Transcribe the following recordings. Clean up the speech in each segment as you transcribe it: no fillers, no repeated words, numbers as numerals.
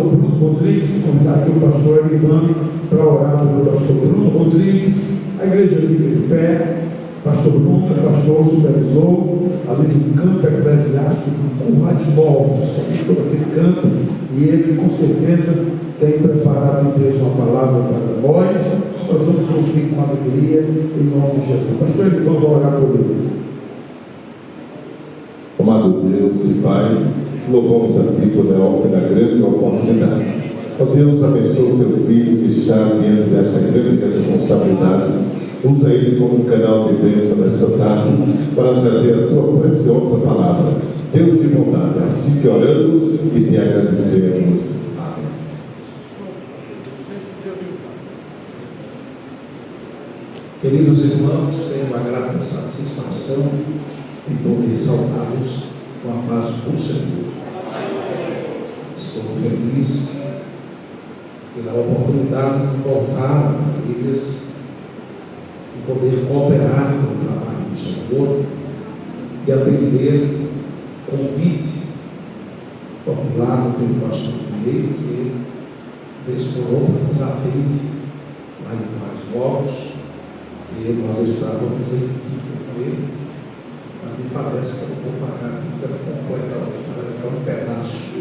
pastor Bruno Rodrigues, convidar aqui o pastor Ivan para orar pelo pastor Bruno Rodrigues. A igreja fica de pé. Pastor Bruno é pastor, supervisor ali do campo eclesiástico do Currais Novos, todo aquele campo, e ele com certeza tem preparado em Deus uma palavra para nós. Nós vamos ouvir com alegria em nome de Jesus. Pastor, ele vamos orar por ele. Amado Deus e Pai, louvamos a Ti pela grande oportunidade. Ó Deus, abençoa o Teu Filho que está diante desta grande responsabilidade. Usa ele como um canal de bênção nessa tarde para trazer a Tua preciosa palavra. Deus de bondade, assim que oramos e Te agradecemos. Amém. Queridos irmãos, tenho a grata satisfação de poder saudá-los com a paz do Senhor. Estou feliz pela oportunidade de voltar a eles, de poder cooperar com o trabalho do Senhor e atender convite formulado pelo pastor Pinheiro, que vez por outra nos atende lá em Mais Novos, e nós estávamos em dívida com ele, mas me parece que eu não vou pagar a dívida completa hoje, vai ficar um pedaço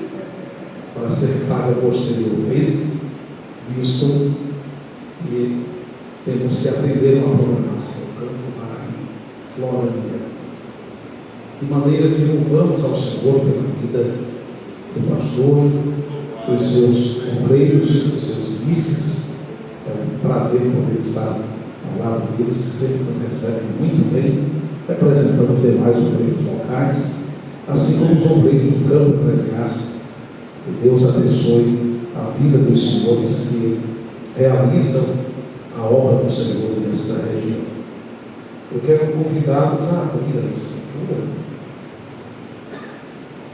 para ser paga posteriormente, visto que temos que atender uma programação Campo Maraí, Florânia, de maneira que louvamos ao Senhor pela vida do pastor, dos seus obreiros, dos seus vices. É um prazer poder estar ao lado deles, que sempre nos recebem muito bem, representando os demais obreiros locais, assim como os obreiros do campo eclesiástico. Que Deus abençoe a vida dos senhores que realizam a obra do Senhor nesta região. Eu quero convidá-los a abrir a Escritura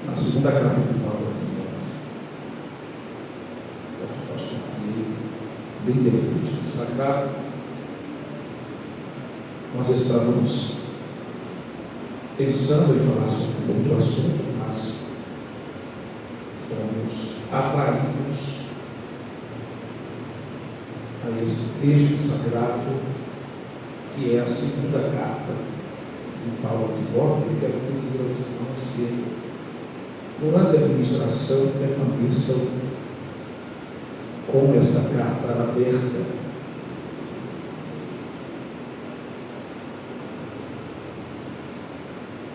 na segunda carta de Paulo a Timóteo. O pastor bem depois de sagrado, nós estávamos pensando em falar sobre outro assunto, mas fomos atraídos a esse texto sagrado, que é a segunda carta de Paulo a Timóteo. Eu quero pedir aos irmãos que, durante a administração, permaneçam com esta carta aberta.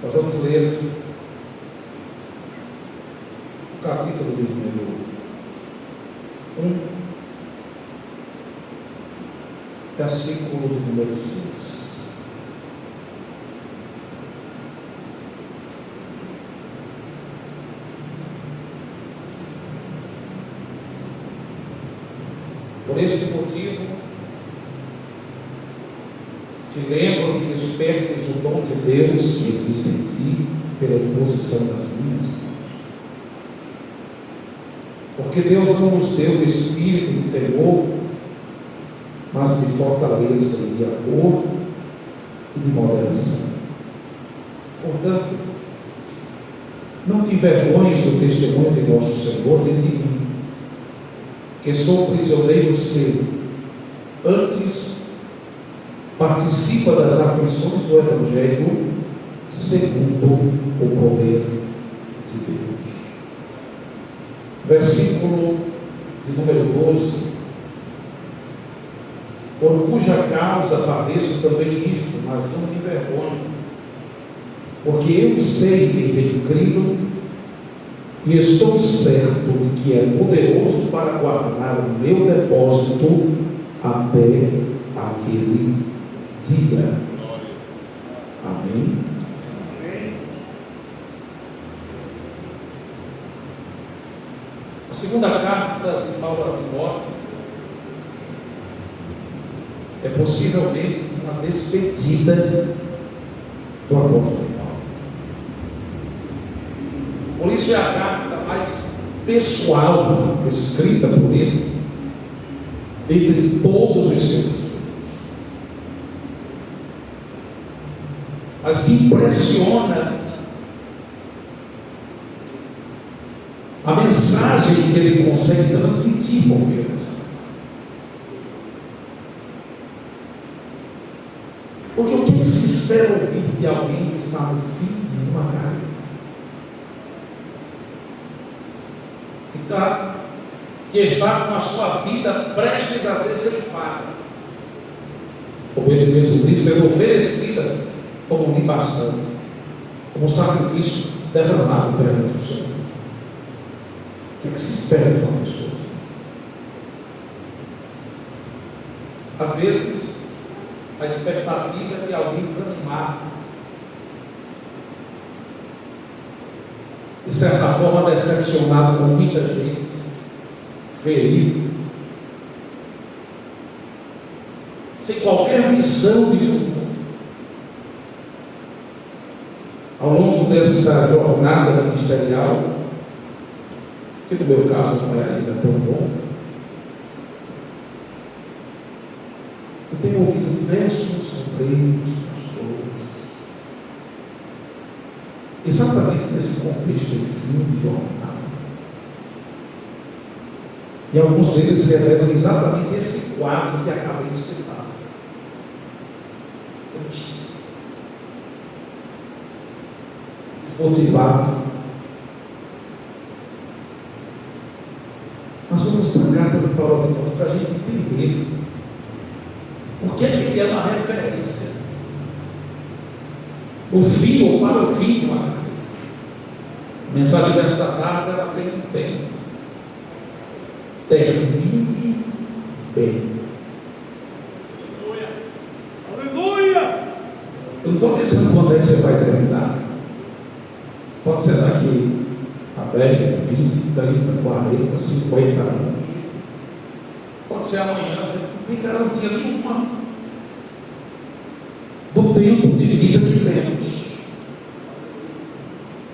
Nós vamos ler o capítulo de número 1, versículo de número 6. Por este motivo, te lembro que despertes o dom de Deus que existe em ti pela imposição das minhas mãos. Porque Deus não nos deu o espírito de temor, mas de fortaleza, de amor e de moderação. Portanto, não te envergonhes do testemunho de nosso Senhor diante de mim, que sou prisioneiro seu. Antes, participa das aflições do Evangelho segundo o poder de Deus. Versículo de número 12. Por cuja causa padeço também isto, mas não me envergonho, porque eu sei que tenho crido e estou certo de que é poderoso para guardar o meu depósito até aquele dia. Amém? A segunda carta de Paulo a Timóteo é possivelmente uma despedida do apóstolo Paulo. Por isso é a carta mais pessoal escrita por ele entre todos os seus. Mas que impressiona a mensagem mensagem que ele consegue transmitir por meio dessa. Porque o que se espera ouvir de alguém que está no fim de uma carreira? Que está com a sua vida prestes a ser ceifada. Como ele mesmo disse, ser oferecida como libação, como sacrifício derramado perante o Senhor. O que se espera de uma pessoa assim? Às vezes, a expectativa é de alguém desanimar, de certa forma decepcionado com muita gente, ferido, sem qualquer visão de futuro. Ao longo dessa jornada ministerial, que no meu caso não é ainda tão bom, eu tenho ouvido diversos obreiros, pastores, exatamente nesse contexto de fim de jornada. E alguns deles revelam exatamente esse quadro que acabei de citar. Motivado. Nós vamos para a carta de Paulo a Timóteo para a gente entender por que ele é uma referência. O fim ou para o fim de uma carreira. A mensagem desta tarde ela tem um tema. Termine bem. Aleluia! Eu não estou dizendo quando é que você vai terminar. Pode ser daqui a 10, 20, 30, 40, 50 anos. Pode ser amanhã, não tem garantia nenhuma do tempo de vida que temos.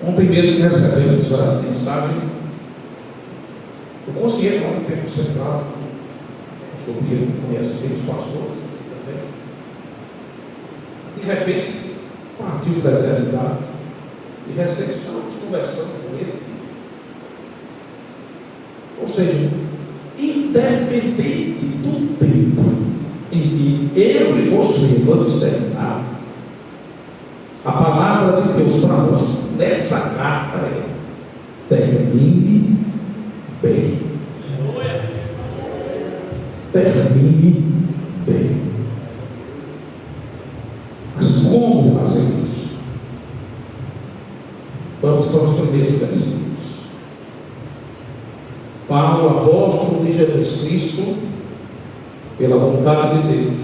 Ontem mesmo recebemos a mensagem do conselheiro lá do Tempo Central. O pastor Pedro conhece bem os pastores também. De repente, partiu da eternidade. E recente estamos conversando com ele. Ou seja, independente do tempo em que eu e você vamos terminar, a palavra de Deus para nós nessa carta é: termine bem. Termine bem. Mas como fazer isso? Vamos para os primeiros versículos. Paulo, apóstolo de Jesus Cristo, pela vontade de Deus,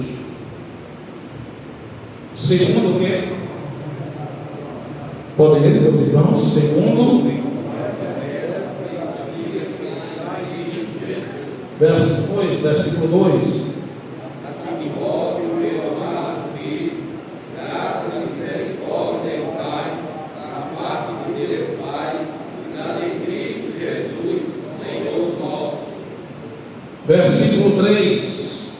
segundo o que? Podem ler, meus irmãos? Segundo versículo 2. Versículo 3.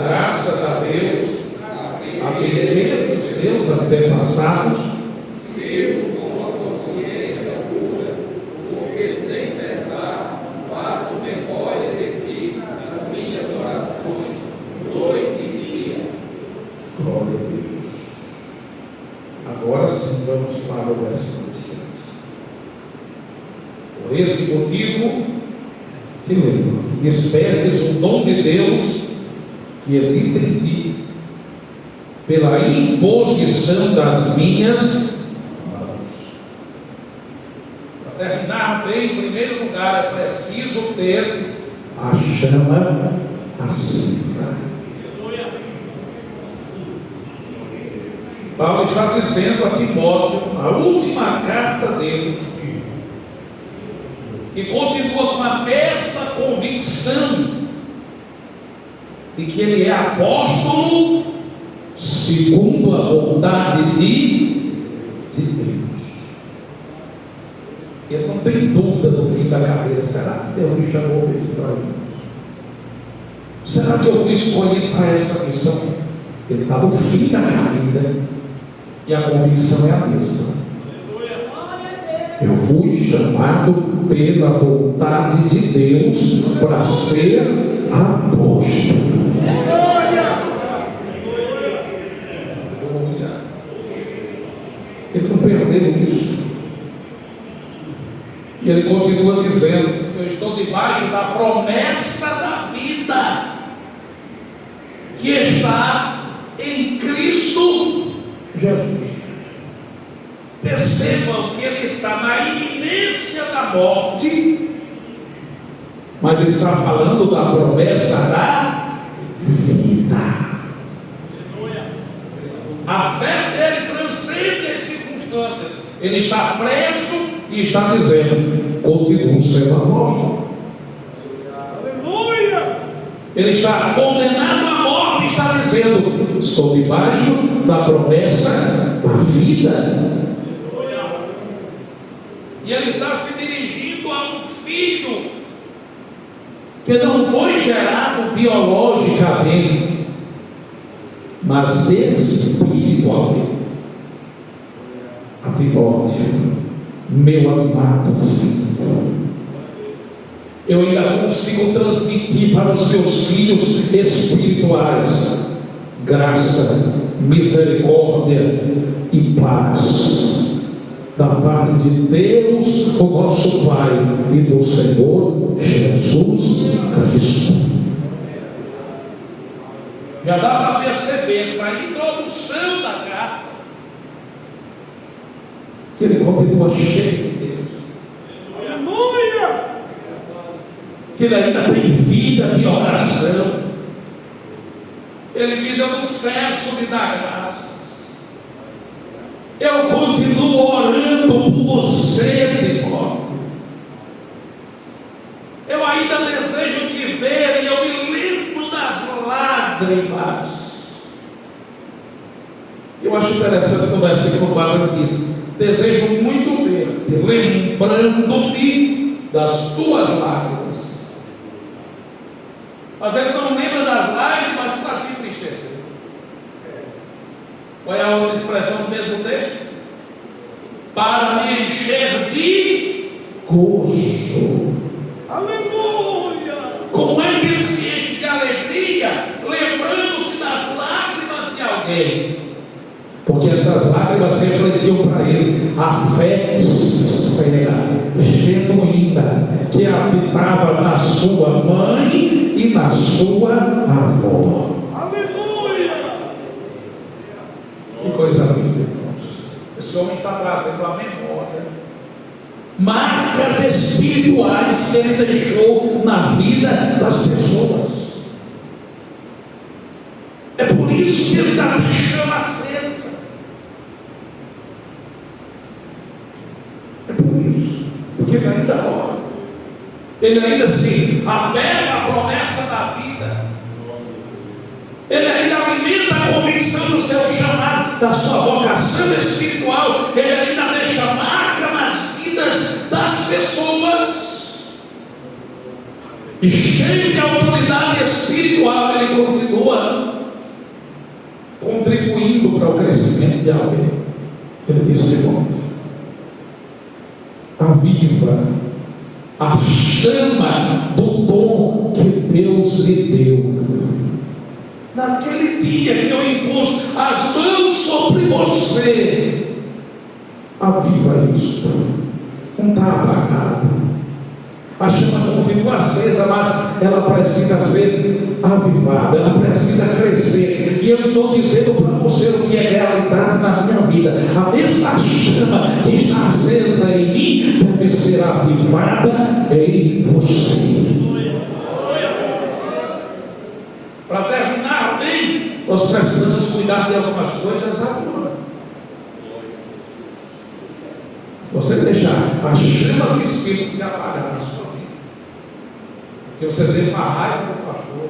Graças a Deus, a quem desde os teus antepassados sirvo com uma consciência pura, porque sem cessar faço memória de ti nas minhas orações, noite e dia. Glória a Deus. Agora sim vamos para o versículo 6. Por este motivo, que lembra, despertes o dom de Deus que existe em ti, pela imposição das minhas mãos. Para terminar bem, em primeiro lugar, é preciso ter a chama acesa. Paulo está dizendo a Timóteo, a última carta dele, e continua com a mesma convicção de que ele é apóstolo segundo a vontade de Deus. Ele não tem dúvida no fim da carreira. Será que Deus me chamou mesmo para isso? Será que eu fui escolhido para essa missão? Ele está no fim da carreira e a convicção é a mesma. Eu fui chamado pela vontade de Deus para ser apóstolo. Ele não perdeu isso. E ele continua dizendo: eu estou debaixo da promessa da vida que está em Cristo Jesus. Percebam que ele está na iminência da morte, mas está falando da promessa da vida. A fé dele transcende as circunstâncias. Ele está preso e está dizendo: continuo sendo apóstolo. Aleluia! Ele está condenado à morte e está dizendo: estou debaixo da promessa da vida. E ele está se dirigindo a um filho que não foi gerado biologicamente, mas espiritualmente. A Timóteo, meu amado filho, eu ainda consigo transmitir para os meus filhos espirituais graça, misericórdia e paz da parte de Deus, o nosso Pai, e do Senhor Jesus Cristo. Já dá para perceber na introdução da carta que ele continua cheio de Deus. Aleluia! Que ele ainda tem vida de oração. Ele diz: eu não cesso de dar graça. Eu continuo orando por você, Timóteo. Eu ainda desejo te ver e eu me lembro das lágrimas. Eu acho interessante no versículo 4 ele diz: desejo muito ver-te, lembrando-me das tuas lágrimas. Mas ele não lembra das lágrimas para se entristecer. Qual é a outra expressão do mesmo texto? Para me encher de gozo. Aleluia! Como é que ele se enche de alegria, lembrando-se das lágrimas de alguém? Porque essas lágrimas refletiam para ele a fé sincera, genuína, que habitava na sua mãe e na sua avó. Que coisa linda, irmãos. Esse homem está trazendo a memória, marcas espirituais que ele deixou na vida das pessoas. É por isso que ele está deixando acesa. É por isso, porque ele ainda ora, ele ainda se apega à promessa da vida. Ele ainda alimenta a convicção do seu chamado, da sua vocação espiritual. Ele ainda deixa marca nas vidas das pessoas. E cheio de autoridade espiritual, ele continua contribuindo para o crescimento de alguém. Ele diz: Timóteo, aviva a chama do dom que Deus lhe deu. Naquele dia que eu impus as mãos sobre você, aviva isso. Não está apagado. A chama continua acesa, mas ela precisa ser avivada, ela precisa crescer. E eu estou dizendo para você o que é realidade na minha vida. A mesma chama que está acesa em mim deve ser avivada em você. Para terminar bem, nós precisamos cuidar de algumas coisas agora. Você deixar a chama do Espírito se apagar na sua vida, porque você teve uma raiva do pastor,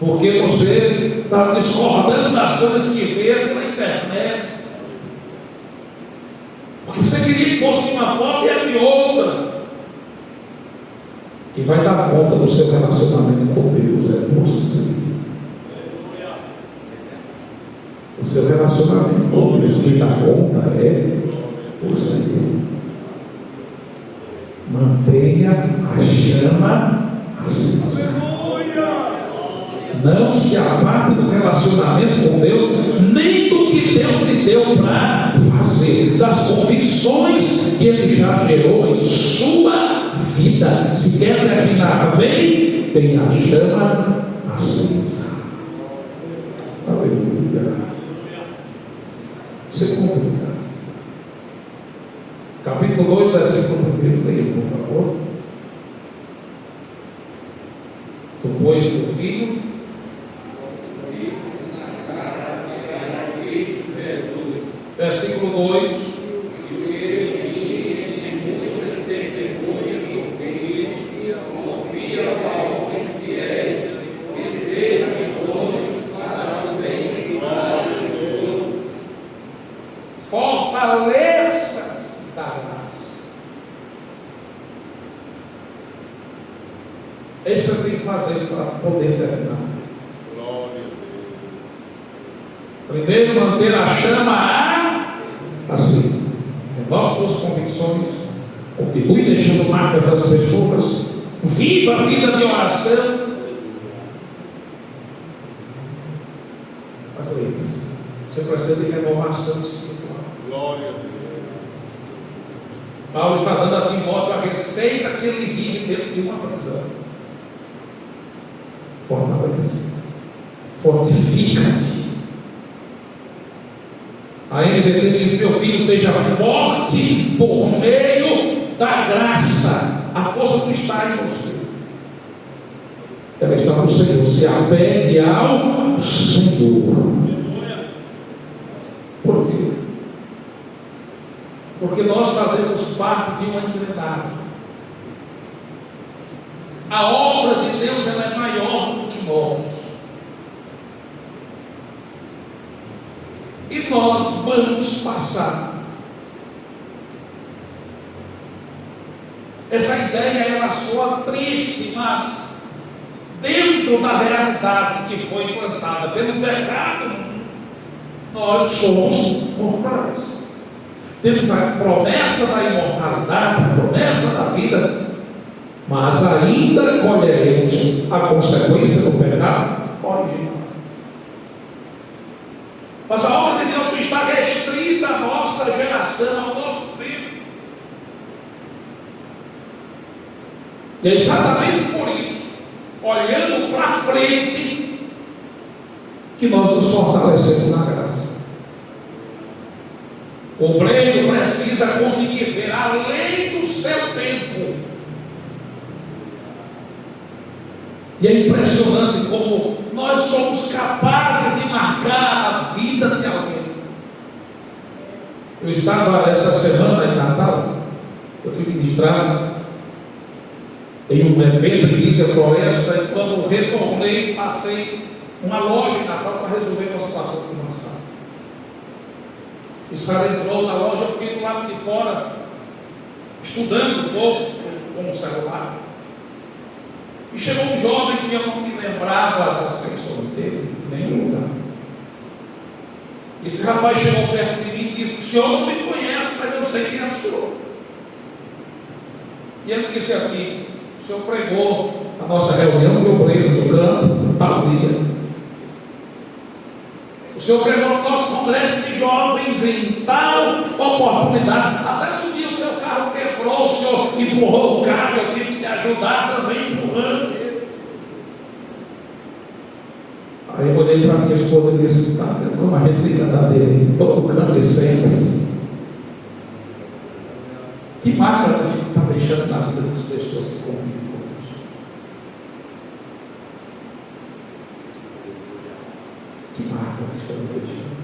porque você está discordando das coisas que vê pela internet, porque você queria que fosse de uma forma e a de outra. Quem vai dar conta do seu relacionamento com Deus é você. O seu relacionamento com Deus, quem dá conta é você. mantenha a chama acesa. Aleluia. Não se aparte do relacionamento com Deus, nem do que Deus lhe deu para fazer, das convicções que Ele já gerou em sua vida. Se quer terminar bem, tenha a chama acesa. Aleluia. Segundo, capítulo 2, versículo 1, leia, por favor. Depois do filho, versículo 2. Fortaleça da graça. Isso eu tenho que fazer para poder terminar. Primeiro, manter a chama assim. Renove suas convicções. Continue deixando marcas das pessoas. Viva a vida de oração. Mas isso. Você precisa de renovação espiritual. Glória a Deus. Paulo está dando a Timóteo a receita que ele vive dentro de uma prisão. Fortalece. Fortifica-te. A NVT diz: meu filho, seja forte por meio da graça. A força não está em você, ela está no Senhor. Se apegue ao Senhor. Por quê? Porque nós fazemos parte de uma unidade. A obra de Deus ela é maior do que nós. E nós vamos passar. Essa ideia ela soa triste, mas dentro da realidade que foi plantada pelo pecado, nós somos mortais. Temos a promessa da imortalidade, a promessa da vida, mas ainda colheremos a consequência do pecado original. Mas a obra de Deus não está restrita à nossa geração, ao nosso tempo. E é exatamente por isso, olhando para frente, que nós nos fortalecemos na graça. O obreiro precisa conseguir ver além do seu tempo. E é impressionante como nós somos capazes de marcar a vida de alguém. Eu estava essa semana em Natal, eu fui ministrar em um evento em Lígia Floresta, e quando retornei, passei uma loja em Natal para resolver uma situação com uma sala. E Sara entrou na loja, eu fiquei do lado de fora, estudando um pouco com o celular. E chegou um jovem que eu não me lembrava das pessoas dele, em nenhum lugar. Esse rapaz chegou perto de mim e disse: o senhor não me conhece, mas eu sei quem é o senhor. E ele disse assim: o senhor pregou a nossa reunião de obreiros do campo, tal dia. O senhor pregou o nosso congresso de jovens em tal oportunidade. Até no dia o seu carro quebrou, o senhor empurrou o carro, eu tive que te ajudar também empurrando. Aí eu olhei para minha esposa e disse: tá vendo como a gente tem que andar dele em todo canto e sempre? Que marca a gente está deixando na vida das pessoas que convivem conosco? Que marcas estamos deixando?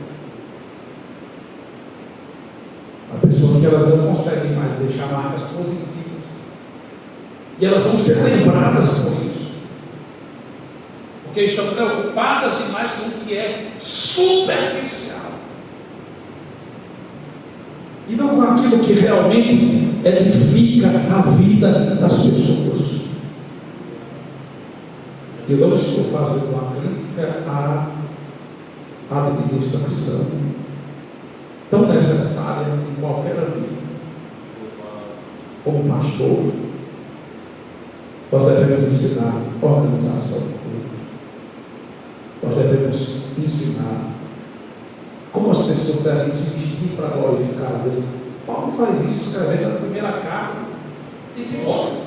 Há pessoas que elas não conseguem mais deixar marcas positivas. E elas vão ser lembradas por isso. Porque estão preocupadas demais com o que é superficial. E não com aquilo que realmente edifica a vida das pessoas. Eu não estou fazendo uma crítica à administração, tão necessária em qualquer ambiente. Como pastor, devemos ensinar organização. Nós devemos ensinar como as pessoas devem se vestir para glorificar a Deus. Paulo faz isso escrevendo a primeira carta de Timóteo,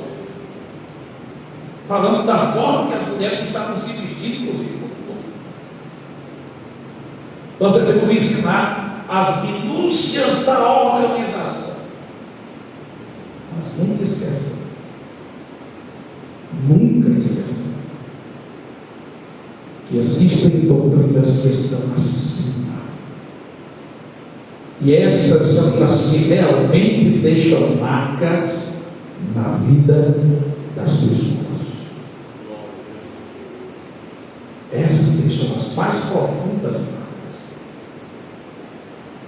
falando da forma que as mulheres estavam se vestindo, inclusive. Nós devemos ensinar as minúcias da organização. Mas nunca esqueça. Nunca esqueça que existem doutrinas que estão acima. E essas são as que realmente deixam marcas na vida das pessoas. Essas deixam as mais profundas marcas.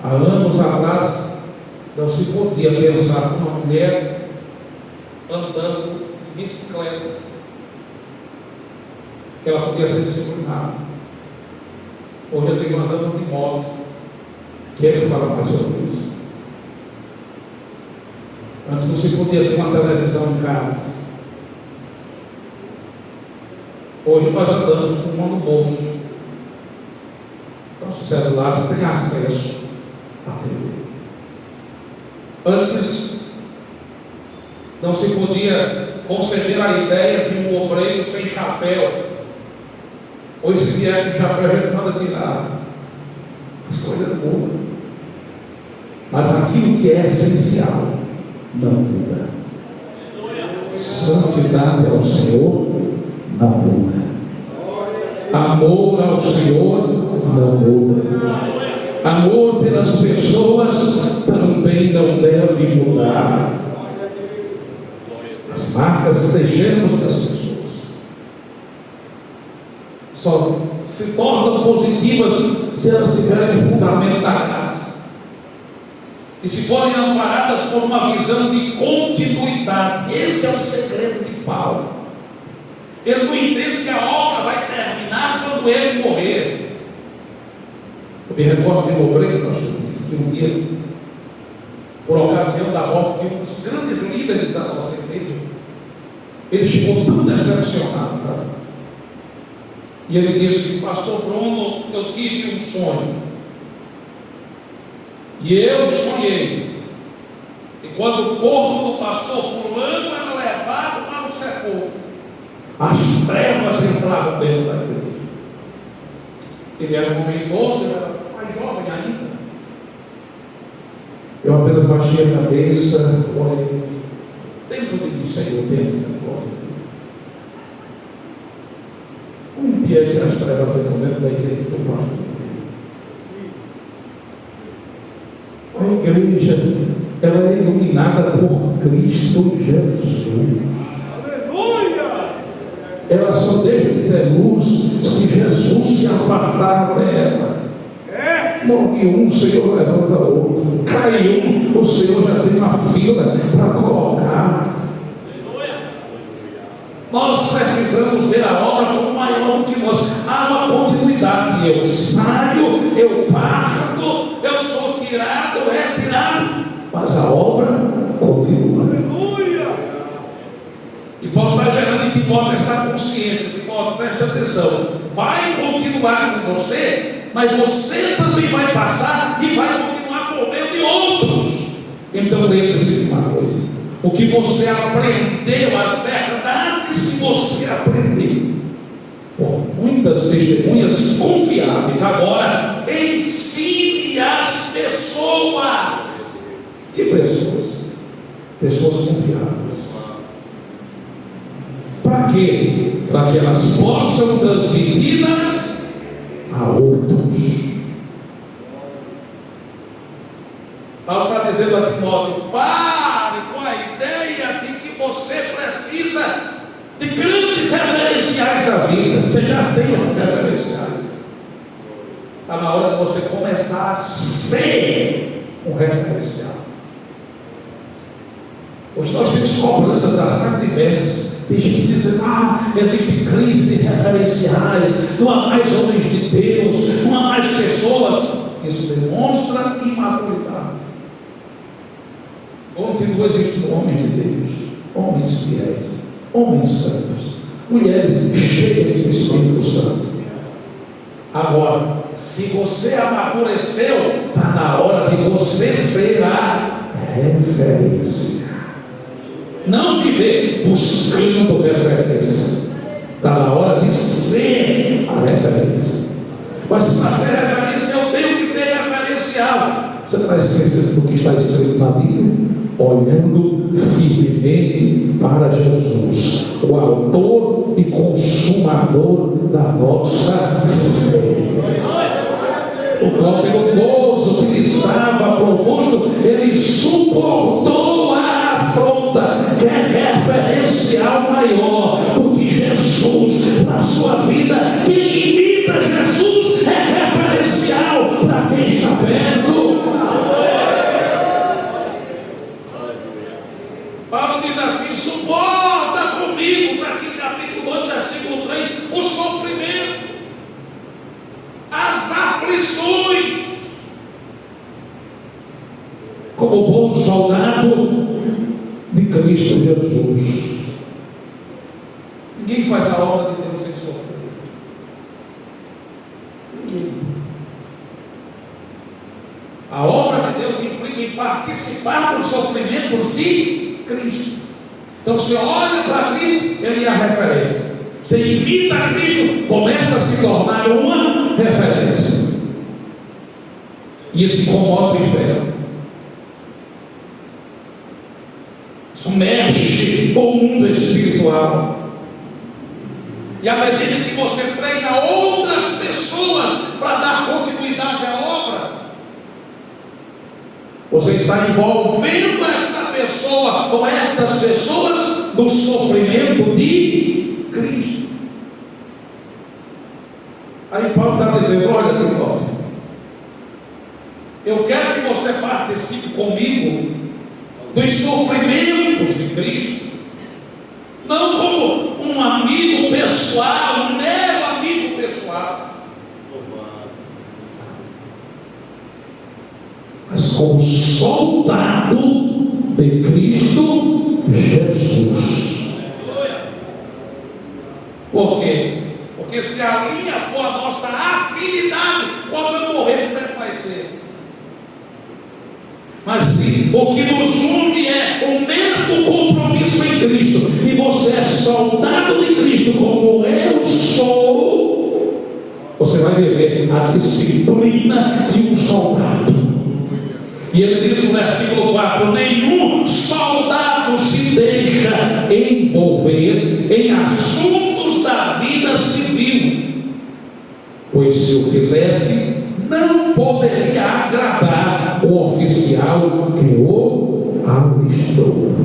Há anos atrás, não se podia pensar numa mulher andando de bicicleta, que ela podia ser disciplinada. Hoje as irmãs andam de moto. Quero falar mais sobre isso. Antes não se podia ter uma televisão em casa. Hoje nós andamos com uma no bolso. Nossos celulares têm acesso à TV. Antes não se podia conceber a ideia de um obreiro sem chapéu. Hoje, se vier com chapéu, a gente manda tirar. As coisas mudam. Mas aquilo que é essencial não muda. Santidade ao Senhor não muda. Amor ao Senhor não muda. Amor pelas pessoas também não deve mudar. As marcas que deixamos das pessoas só se tornam positivas se elas tiverem o fundamento da graça e se forem amparadas por uma visão de continuidade. Esse é o segredo de Paulo. Ele não entende que a obra vai terminar quando ele morrer. Eu me recordo de um obreiro que um dia, por ocasião da morte de um dos grandes líderes da nossa igreja, ele chegou tão decepcionado para mim. E ele disse: pastor Bruno, eu tive um sonho. E eu sonhei. E quando o corpo do pastor fulano era levado para o sepulcro, as trevas entravam dentro da igreja. Ele era um homem idoso, ele era mais jovem ainda. Eu apenas baixei a cabeça, olhei dentro de mim, Senhor, tem misericórdia. Um dia que as trevas entram dentro da igreja do pastor. A igreja, ela é iluminada por Cristo Jesus. Aleluia! Ela só deixa de ter luz se Jesus se apartar dela. Morre um, o Senhor levanta outro. Cai um, o Senhor já tem uma fila para colocar. Nós precisamos ver a obra como maior do que nós. Há uma continuidade. Eu saio, eu parto, eu sou tirado, retirado, mas a obra continua. Aleluia! E Paulo está gerando em Timóteo essa consciência. Timóteo, presta atenção. Vai continuar com você, mas você também vai passar e vai continuar por meio de outros. Então lembre-se de uma coisa: o que você aprendeu, as verdades que você aprendeu, por muitas testemunhas confiáveis, agora ensine as pessoas. Que pessoas? Pessoas confiáveis. Para quê? Para que elas possam transmiti-las a outros. Paulo está dizendo a Timóteo: pare com a ideia de que você precisa de grandes referenciais da vida. Você já tem esses referenciais. Está na hora de você começar a ser um referencial. Hoje nós temos cobranças das mais diversas. Tem gente dizendo: existe crise de referenciais, não há mais homens de Deus, não há mais pessoas. Isso demonstra imaturidade. Continua existindo homens de Deus, homens fiéis, homens santos, mulheres cheias do Espírito Santo. Agora, se você amadureceu, está na hora de você ser a referência. Não viver buscando referência. Está na hora de ser a referência. Mas para ser referência, eu tenho que ter referencial. Você está esquecendo do que está escrito na Bíblia? Olhando firmemente para Jesus, o autor e consumador da nossa fé. O próprio gozo que lhe estava proposto, ele suportou a afronta, que é referencial maior, porque Jesus, na sua vida, quem imita Jesus é referencial para quem está perto. Paulo diz assim: suporta comigo, está aqui capítulo 2, versículo 3, o sofrimento, as aflições, como bom soldado de Cristo Jesus. Ninguém faz a obra de Deus sem sofrer. Ninguém. A obra de Deus implica em participar dos sofrimentos de Cristo. Então você olha para Cristo, ele é a referência. Você imita a Cristo, começa a se tornar uma referência. E isso incomoda o inferno. Isso mexe com o mundo espiritual. E à medida que você treina outras pessoas para dar continuidade à obra, você está envolvendo esta pessoa ou estas pessoas no sofrimento de Cristo. Aí Paulo está dizendo: olha, Timóteo, eu quero que você participe comigo dos sofrimentos de Cristo, não como um amigo pessoal, um mero amigo pessoal, mas como soldado de Cristo Jesus. Por quê? Porque se a linha for a nossa afinidade, quando eu morrer, como é que vai ser? Mas se o que nos une é o mesmo compromisso em Cristo, e você é soldado de Cristo como eu sou, você vai viver a disciplina de um soldado. E ele diz no versículo 4: nenhum soldado se deixa envolver em assuntos da vida civil, pois se o fizesse, não poderia agradar o oficial que o alistou.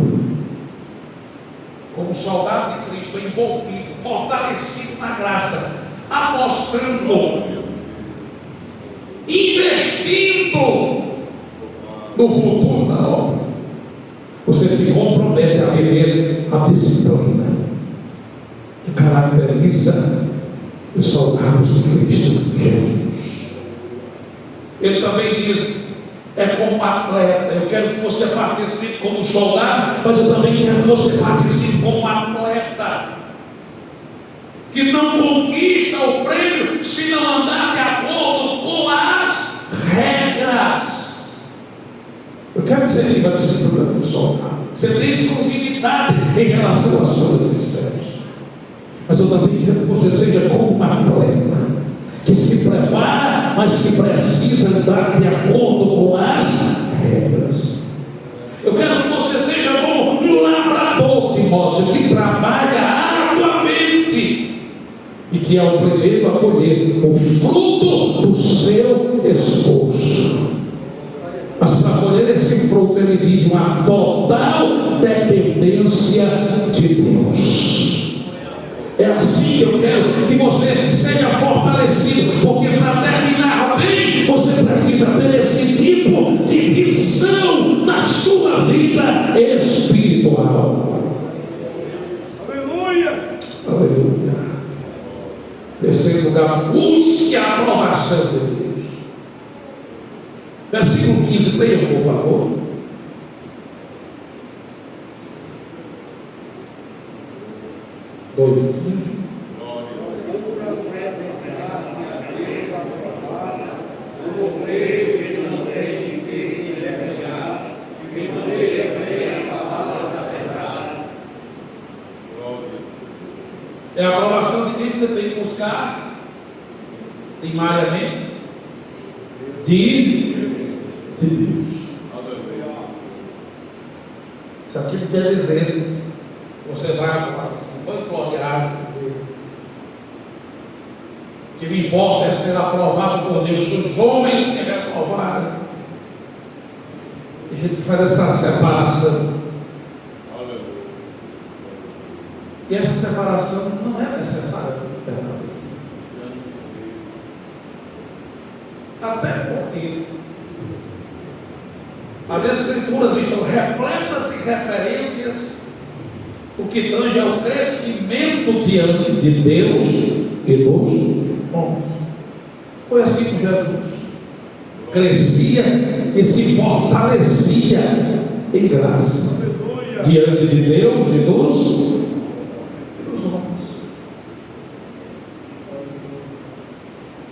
Como soldado de Cristo, envolvido, fortalecido na graça, apostando, investindo no futuro da obra, você se compromete a viver a disciplina que caracteriza os soldados de Cristo Jesus. Ele também diz: é como atleta. Eu quero que você participe como soldado, mas eu também quero que você participe como atleta, que não conquista o prêmio se não andar de acordo com as regras. Eu quero que você viva a disciplina do soldado. Você tem exclusividade em relação às coisas dos céus. Mas eu também quero que você seja como um atleta, que se prepara, mas que precisa andar de acordo com as regras. Eu quero que você seja como um lavrador, Timóteo, que trabalha arduamente e que é o primeiro a colher o fruto do seu esforço. Mas para colher esse fruto, ele vive uma total dependência de Deus. É assim que eu quero que você seja fortalecido, porque para terminar bem, você precisa ter esse tipo de visão na sua vida espiritual. Aleluia! Aleluia. Terceiro lugar, busque a aprovação de Deus. Versículo 15, leia, por favor. 2:15. É a aprovação de quem que você tem que buscar primariamente? De Deus. Isso aqui quer dizer, você vai agora, foi gloriado, que me importa é ser aprovado por Deus, que os homens que me aprovaram. A gente faz essa separação. E essa separação não é necessária para o verdadeiro. Até porque as Escrituras estão repletas de referências, o que tange ao crescimento diante de Deus e dos homens. Foi assim com Jesus. Crescia e se fortalecia em graça diante de Deus e dos homens.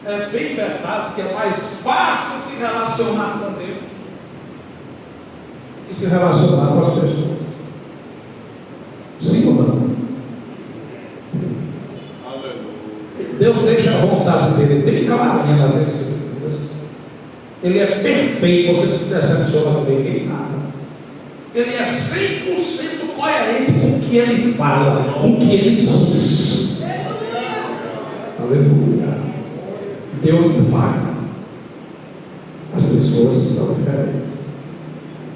É bem verdade que é mais fácil se relacionar com Deus que se relacionar com as pessoas. Sim ou não? Deus deixa a vontade dele bem clarinha nas Escrituras. Ele é perfeito, você não se decepciona com ninguém, nada. Ele é 100% coerente com o que ele fala, com o que ele diz. Aleluia. Deus não falha. As pessoas são diferentes.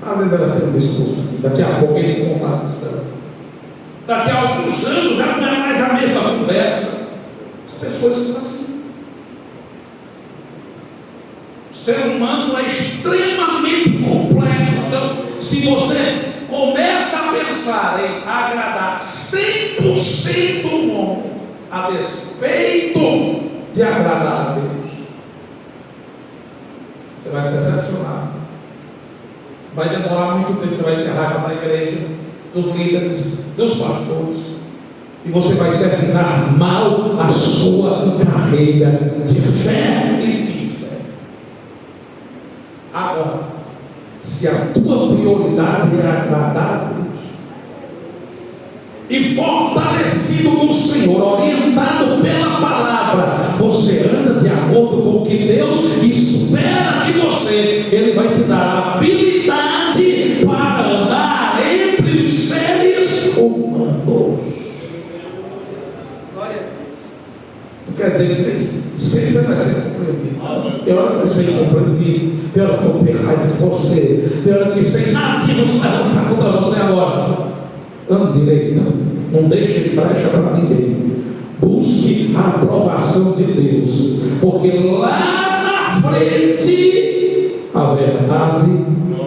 Às vezes ela tem um discurso aqui, daqui a pouco ele conta a céu. Daqui a alguns anos já não é mais a mesma conversa. As pessoas são assim. O ser humano é extremamente complexo. Então, se você começa a pensar em agradar 100% o homem, a despeito de agradar a Deus, você vai se decepcionar. Vai demorar muito tempo, você vai ter raiva da igreja, dos líderes, dos pastores, e você vai terminar mal a sua carreira de fé e de ministério. Agora, se a tua prioridade é agradar a Deus, e fortalecido no Senhor, orientado pela palavra, você anda de acordo com o que Deus espera de você. Ele vai te dar a habilidade para andar entre os seres humanos. Quer dizer, sempre vai ser compreendido. Tem hora que vai ser incompreendido, tem hora que vão ter raiva de você, tem hora que sem nativos se levantar contra você agora. Ande direito, não deixe de brecha para ninguém. Busque a aprovação de Deus, porque lá na frente a verdade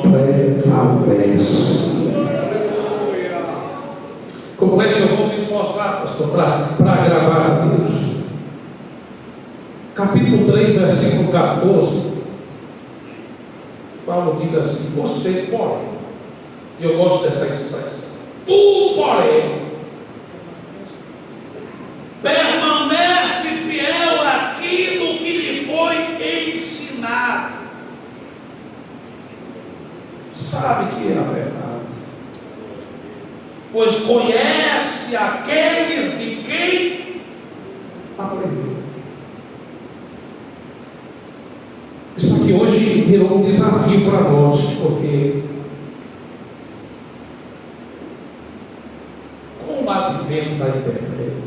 prevalece. Como é que eu vou me esforçar, pastor, para agradar a Deus? Capítulo 3, versículo 14, Paulo diz assim: você, porém, e eu gosto dessa expressão, tu, porém, permanece fiel àquilo que lhe foi ensinado. Sabe que é a verdade, pois conhece aqueles de quem aprendeu. Isso aqui hoje virou um desafio para nós, porque com o advento da internet,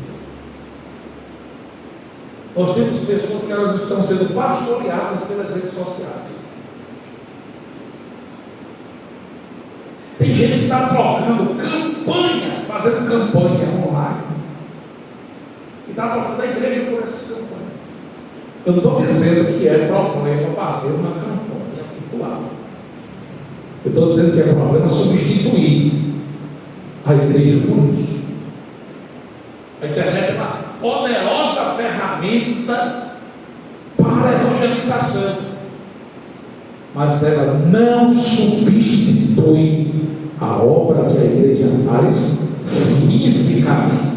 nós temos pessoas que elas estão sendo pastoreadas pelas redes sociais. Tem gente que está trocando campanha, fazendo campanha online, e está trocando a igreja por essas campanhas. Eu não estou dizendo que é problema fazer uma campanha virtual. Eu estou dizendo que é problema substituir a igreja por isso. A internet é uma poderosa ferramenta para a evangelização, mas ela não substitui a obra que a igreja faz fisicamente.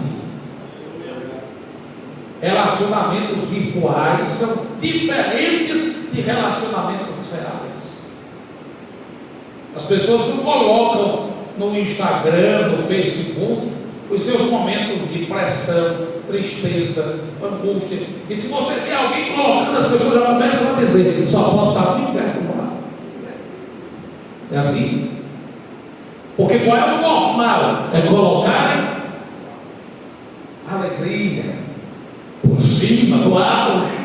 Relacionamentos virtuais são diferentes de relacionamentos reais. As pessoas não colocam no Instagram, no Facebook, os seus momentos de pressão, tristeza, angústia. E se você vê alguém colocando, as pessoas já começam a dizer: só pode estar muito perto do mar. É assim? Porque qual é o normal? É colocar alegria por cima, do auge.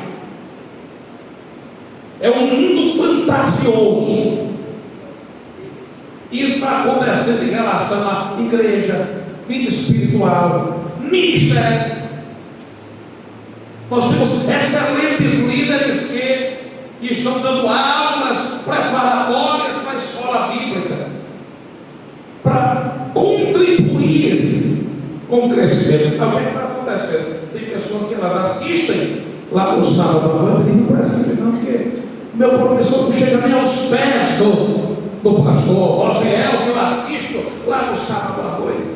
É um mundo fantasioso. Isso está acontecendo em relação à igreja, vida espiritual, ministério. Nós temos excelentes líderes que estão dando aulas preparatórias para a escola bíblica, para contribuir com o crescimento. O que está acontecendo? Tem pessoas que elas assistem lá no sábado à noite e não prestam não, porque meu professor não chega nem aos pés do pastor Rosiel, que eu assisto lá no sábado à noite,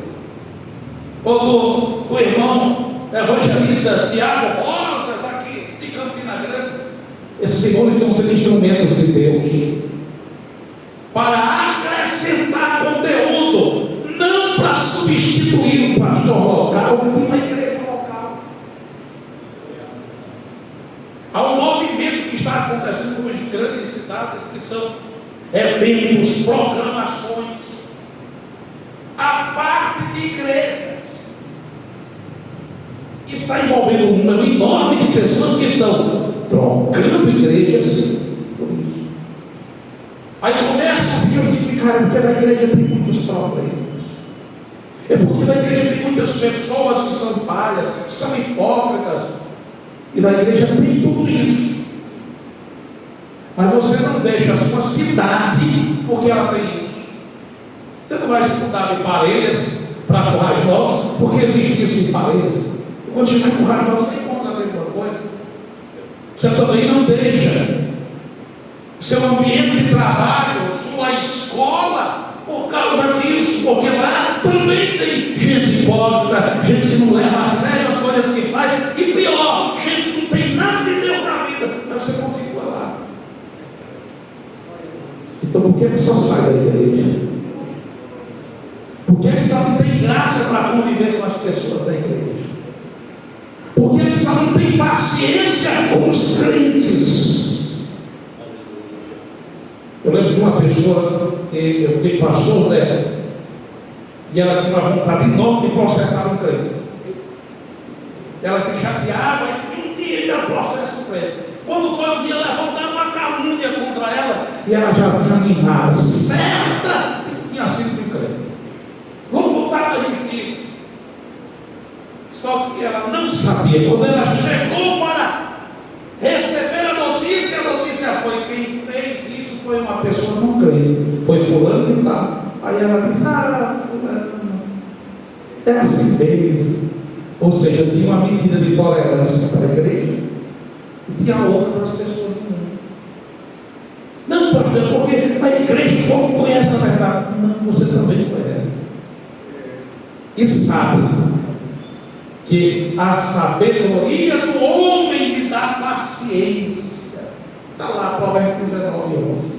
ou do irmão evangelista Tiago Rosas, aqui de Campina Grande. Esses irmãos estão sendo instrumentos de Deus para acrescentar conteúdo, não para substituir o pastor local e uma igreja local. Há um movimento que está acontecendo nas grandes cidades, que são eventos, programações, a parte de igreja. Está envolvendo um número enorme de pessoas que estão trocando igrejas por isso. Aí começa a se justificar porque na igreja tem muitos problemas. É porque na igreja tem muitas pessoas que são falhas, são hipócritas. E na igreja tem tudo isso. Mas você não deixa a sua cidade porque ela tem isso. Você não vai se mudar de Parelhas para Currais Novos porque existe isso em Parelhas. Quando chegar em Currais Novos, você encontra a mesma coisa. Você também não deixa seu ambiente de trabalho, sua escola, por causa disso, porque lá também tem gente hipócrita, gente que não leva a sério as coisas que faz, e pior, gente que não tem nada de Deus na vida, mas você continua lá. Então por que a pessoa sai da igreja? Por que a pessoa não tem graça para conviver com as pessoas da igreja? Por que a pessoa não tem paciência com os crentes? Eu lembro de uma pessoa que eu fui pastor dela, e ela tinha uma vontade enorme de processar um crente. Ela se chateava e mentia e processo com ele. Quando foi um dia levantar uma calúnia contra ela, e ela já vinha animada, certa de que tinha sido um crente. Vamos botar na justiça. Só que ela não sabia. Quando ela chegou para receber a notícia foi: quem fez isso foi uma pessoa não crente, foi fulano que está. Aí ela disse: fulano, é assim mesmo. Ou seja, tinha uma medida de tolerância para a igreja e tinha outra para as pessoas do mundo. Não, pastor, porque a igreja, o povo conhece a verdade. Não, você também conhece. E sabe que a sabedoria do homem lhe dá paciência. Está lá, Provérbios 19:11.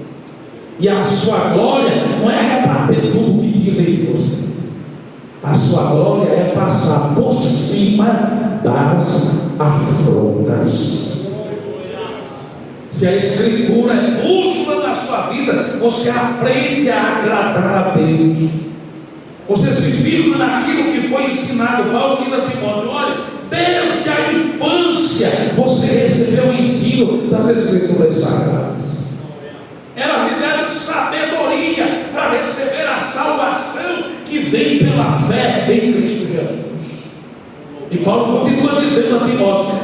E a sua glória não é rebater tudo o que dizem de você. A sua glória é passar por cima das afrontas. Se a Escritura é bússola da sua vida, você aprende a agradar a Deus. Você se firma naquilo que foi ensinado. Paulo diz a Timóteo: olha, desde a infância você recebeu o ensino das Escrituras Sagradas. Ela lhe deram sabedoria para receber a salvação que vem pela fé em Cristo Jesus. E Paulo continua dizendo a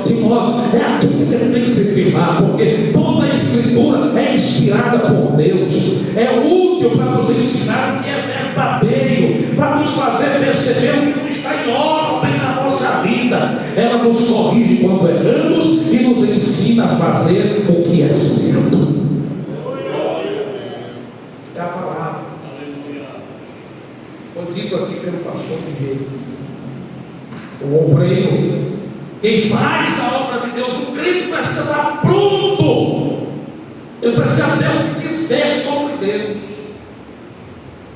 Timóteo, é aqui que você tem que se firmar, porque toda a Escritura é inspirada por Deus, é útil para nos ensinar o que é verdadeiro, para nos fazer perceber o que não está em ordem na nossa vida. Ela nos corrige quando erramos e nos ensina a fazer o que é certo. É a palavra. Foi dito aqui pelo pastor Miguel. O obreiro Quem faz a obra de Deus, o crente precisa estar pronto. Ele precisa ter o que dizer sobre Deus.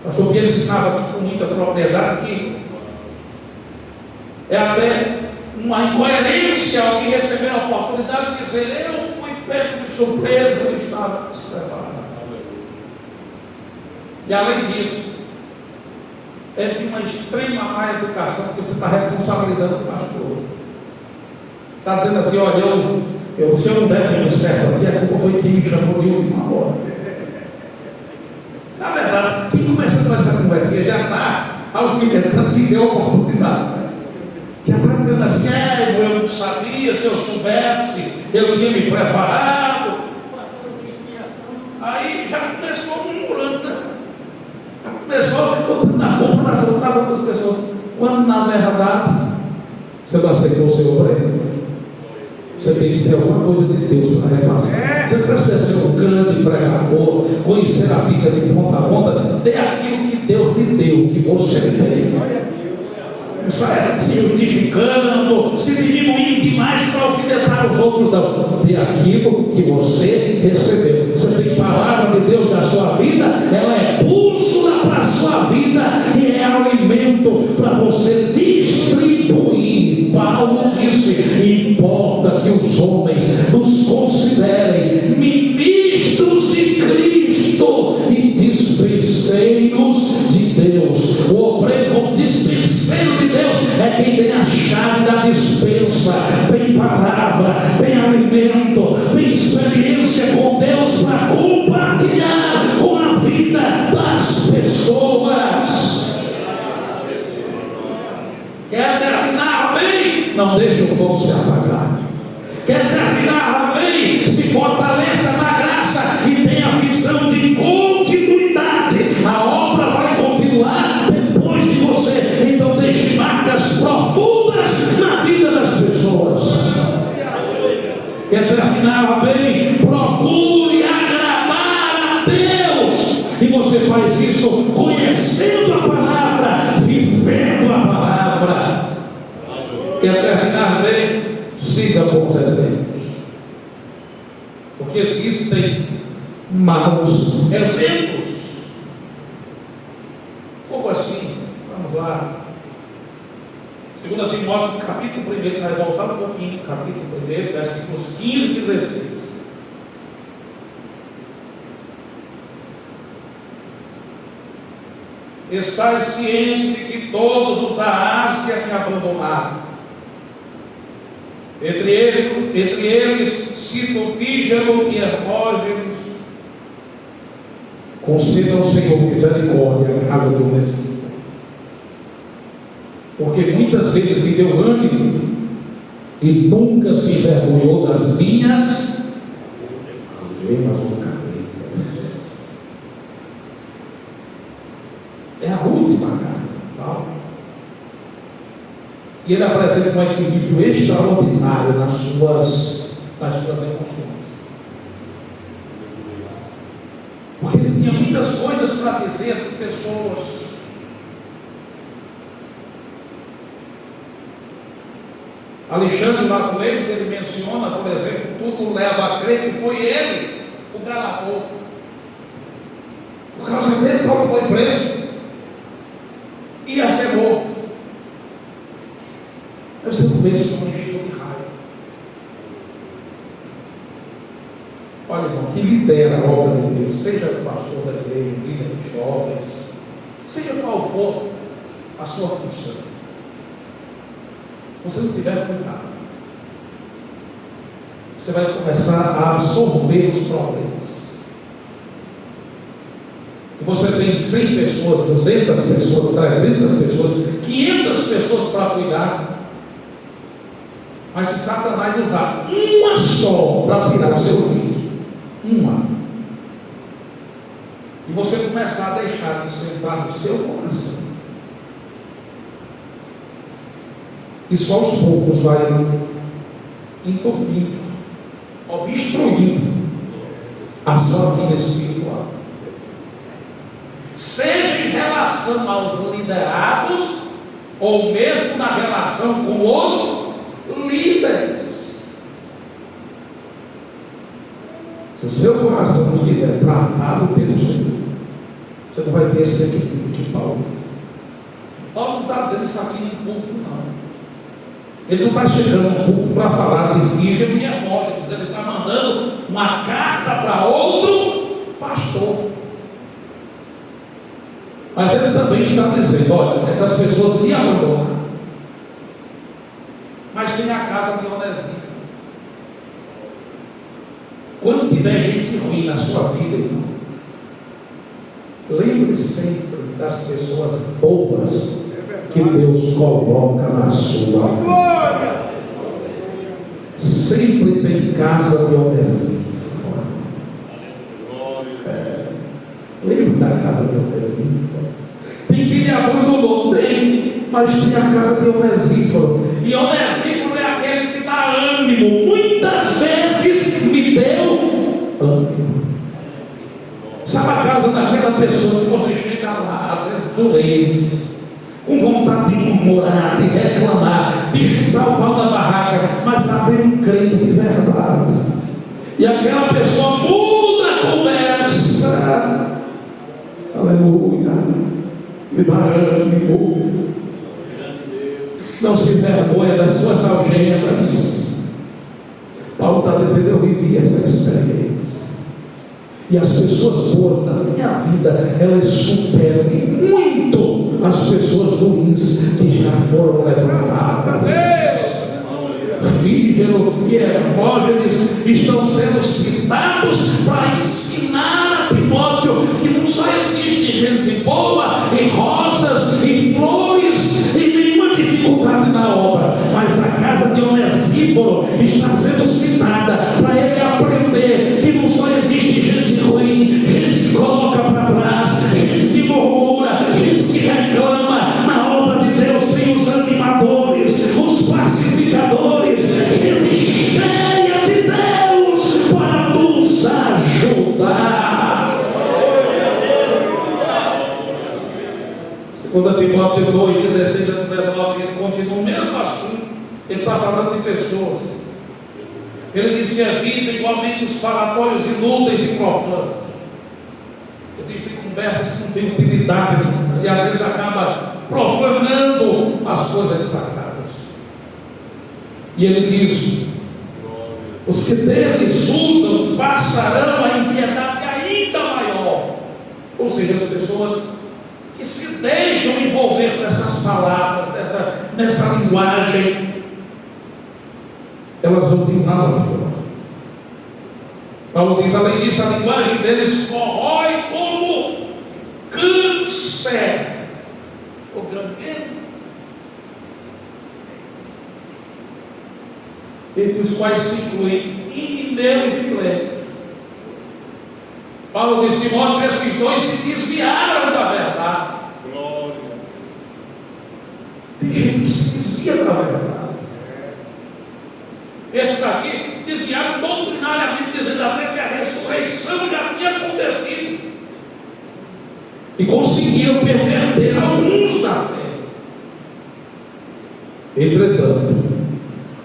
O pastor Pedro ensinava aqui com muita propriedade que é até uma incoerência alguém receber a oportunidade de dizer: eu fui pego de surpresa, eu estava despreparado. E além disso, é de uma extrema má educação, porque você está responsabilizando o pastor. Está dizendo assim: olha, se eu não der muito certo aqui, a culpa foi quem me chamou de última hora. Na verdade, quem começa com essa conversinha já está alfinetando quem deu a oportunidade. Já está dizendo assim: eu não sabia, se eu soubesse, eu tinha me preparado. Aí já começou murmurando, né? Já começou botando na culpa nas outras pessoas. Quando na verdade você não aceitou o seu obreiro, você tem que ter alguma coisa de Deus para repassar. Você precisa ser um grande pregador, conhecer a Bíblia de ponta a ponta, ter aquilo que Deus lhe deu, que você tem. Se justificando, se diminuindo demais para alfinetar os outros, não. Ter aquilo que você recebeu. Você tem palavra de Deus na sua vida, ela é bússola para a sua vida e é alimento para você distribuir. Paulo disse: importa que os homens nos considerem ministros de Cristo e dispenseiros de Deus. O obreiro como dispenseiro de Deus é quem tem a chave da dispensa, tem palavra, tem alimento, tem experiência com Deus para compartilhar com a vida das pessoas. Quer terminar bem? Não deixe o fogo se apagar. Quer terminar bem? Se fortaleça na graça e tenha visão de continuidade. A obra vai continuar depois de você. Então deixe marcas profundas na vida das pessoas. Quer terminar bem? Procure agradar a Deus. E você faz isso conhecendo a palavra, vivendo a palavra. Quer terminar bem? Siga bons exemplos. Porque se isso tem maus exemplos, como assim? Vamos lá. 2 Timóteo, capítulo 1, você vai voltar um pouquinho, capítulo 1, versículos 15 e 16. Estais ciente de que todos os da Ásia me abandonaram. Entre eles cito Fígelo e Hermógenes. Conceda ao Senhor misericórdia à casa do Mestre, porque muitas vezes me deu ânimo e nunca se envergonhou das minhas algemas no caminho. É a última carta, tá? E ele apresenta um equilíbrio extraordinário nas suas emoções. Porque ele tinha muitas coisas para dizer para pessoas. Alexandre Macoelho, que ele menciona, por exemplo, tudo leva a crer que foi ele o galador. Por causa dele, Paulo foi preso e ia ser morto. Você não vê isso como encheu de raiva. Olha, irmão, que lidera a obra de Deus, seja o pastor da igreja, líder de jovens, seja qual for a sua função. Se você não tiver cuidado, você vai começar a absorver os problemas. E você tem 100 pessoas, 200 pessoas, 300 pessoas, 500 pessoas para cuidar. Mas se Satanás usar uma só para tirar o seu juízo, uma, e você começar a deixar de sentar no seu coração, e só aos poucos vai entupindo, obstruindo a sua vida espiritual, seja em relação aos liderados ou mesmo na relação com os líderes. o seu coração estiver tratado pelo Senhor, você não vai ter esse equilíbrio de Paulo. Paulo não está dizendo isso aqui no público, não. Ele não está chegando no público para falar de Fígaro e Hermógenes. Ele está mandando uma carta para outro pastor. Mas ele também está dizendo: olha, essas pessoas se abandonam, mas tem a casa de Onésimo. Quando tiver gente ruim na sua vida, irmão, lembre sempre das pessoas boas que Deus coloca na sua vida. Sempre tem casa de Onésimo. Lembre da casa de Onésimo. Tem quem lhe abandonou, tem, mas tem a casa de Onésimo. E Onésimo é aquele que dá ânimo. Muitas vezes me deu ânimo. Sabe a casa daquela pessoa que você chega lá, às vezes doente, com vontade de murmurar, de reclamar, de chutar o pau da barraca, mas está bem um crente de verdade. E aquela pessoa muda a conversa. Aleluia. Me dá ânimo. Não se envergonha das suas algemas. Paulo está dizendo: eu vivi essa experiência. E as pessoas boas da minha vida, elas superam muito as pessoas ruins que já foram levantadas. Fígaro e Hermógenes estão sendo citados para ensinar a Timóteo que não só existe gente boa, e rosas, e flores, e nenhuma dificuldade na obra, mas a casa de Onésimo está sendo citada para ele aprender que não só existe gente ruim, gente que coloca para trás, gente que murmura, gente que reclama. Na obra de Deus tem os animadores, os pacificadores, gente cheia de Deus para nos ajudar. 2 Timóteo 2, 16 a 19, ele continua o mesmo assunto. Ele está falando de pessoas. Ele diz: se evita igualmente os falatórios inúteis e profanos. Existem conversas que não têm utilidade e às vezes acaba profanando as coisas sagradas. E ele diz: os que deles usam passarão a impiedade ainda maior. Ou seja, as pessoas que se deixam envolver nessas palavras, nessa linguagem, elas vão ter nada. Paulo diz: além disso, a linguagem deles corrói como câncer. O grande, entre os quais se incluem Himeneu e Filé. Paulo diz: Timóteo, esses dois se desviaram da verdade. Glória. Tem gente que se desvia da verdade. Esses aqui se desviaram doutrinariamente, dizendo até que a ressurreição já tinha acontecido. E conseguiram perverter alguns da fé. Entretanto,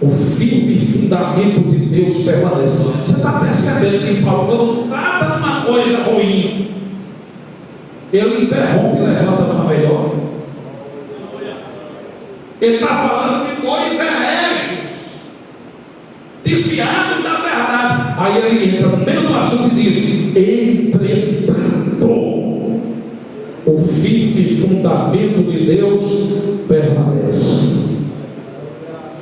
o firme fundamento de Deus permanece. Você está percebendo que Paulo, quando trata de uma coisa ruim, ele interrompe e levanta uma melhor. Ele está falando de dois hereges, desviados da verdade. Aí ele entra no meio do assunto e diz: entretanto, o firme fundamento de Deus permanece.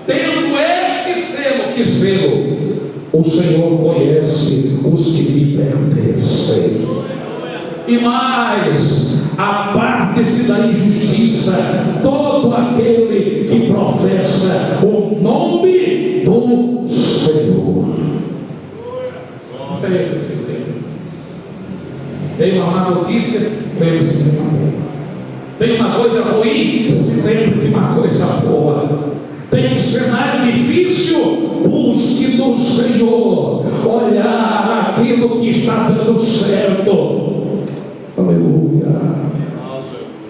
Tendo este selo, que selo? O Senhor conhece os que lhe pertencem. E mais, aparte-se da injustiça todo aquele que professa o nome do Senhor. Sempre se lembra. Tem uma má notícia, lembre-se de uma boa. Tem uma coisa ruim, se lembre de uma coisa boa. Tem um cenário difícil, busque no Senhor, olhar aquilo que está dando certo. Aleluia.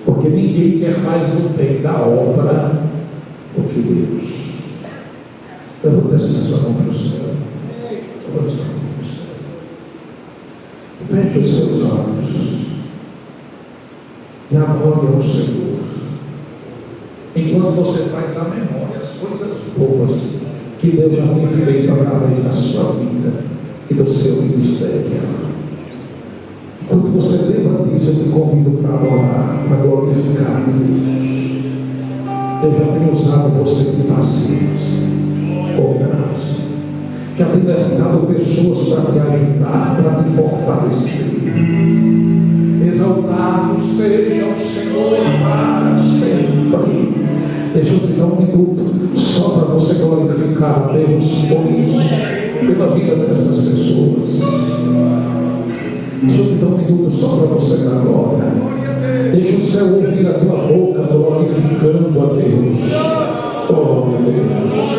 Porque ninguém quer mais o bem da obra do que Deus. Levanta essa sua mão para o céu. Levanta sua mão para o céu. Feche os seus olhos e adore ao Senhor. Enquanto você traz à memória as coisas boas que Deus já tem feito através da sua vida e do seu ministério. Enquanto você lembra disso, eu te convido para adorar, para glorificar a Deus. Deus já tem usado você com paciência, com graça. Já tem levantado pessoas para te ajudar, para te fortalecer. Exaltado seja o Senhor para sempre. Deixa eu te dar um minuto só para você glorificar a Deus por isso, pela vida destas pessoas. Deixa eu te dar um minuto só para você dar glória. Deixa o céu ouvir a tua boca glorificando a Deus. Glória a Deus.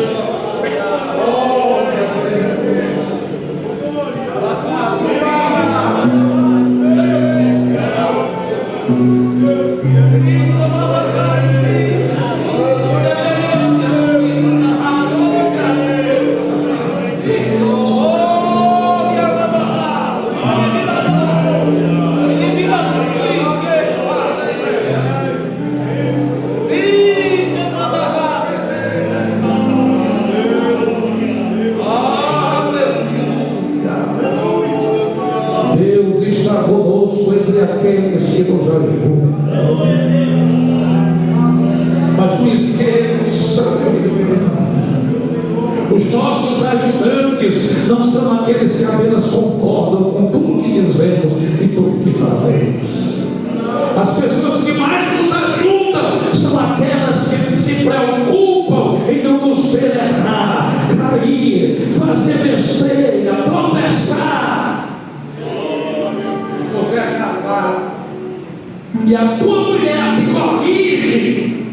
Aqueles que nos ajudam, mas não esqueça, os nossos ajudantes não são aqueles que apenas concordam com tudo que dizemos e tudo que fazemos. As pessoas que mais nos ajudam são aquelas que se preocupam em não nos ver errar, cair, fazer besteira, tropeçar. Você é casado e a tua mulher te corrige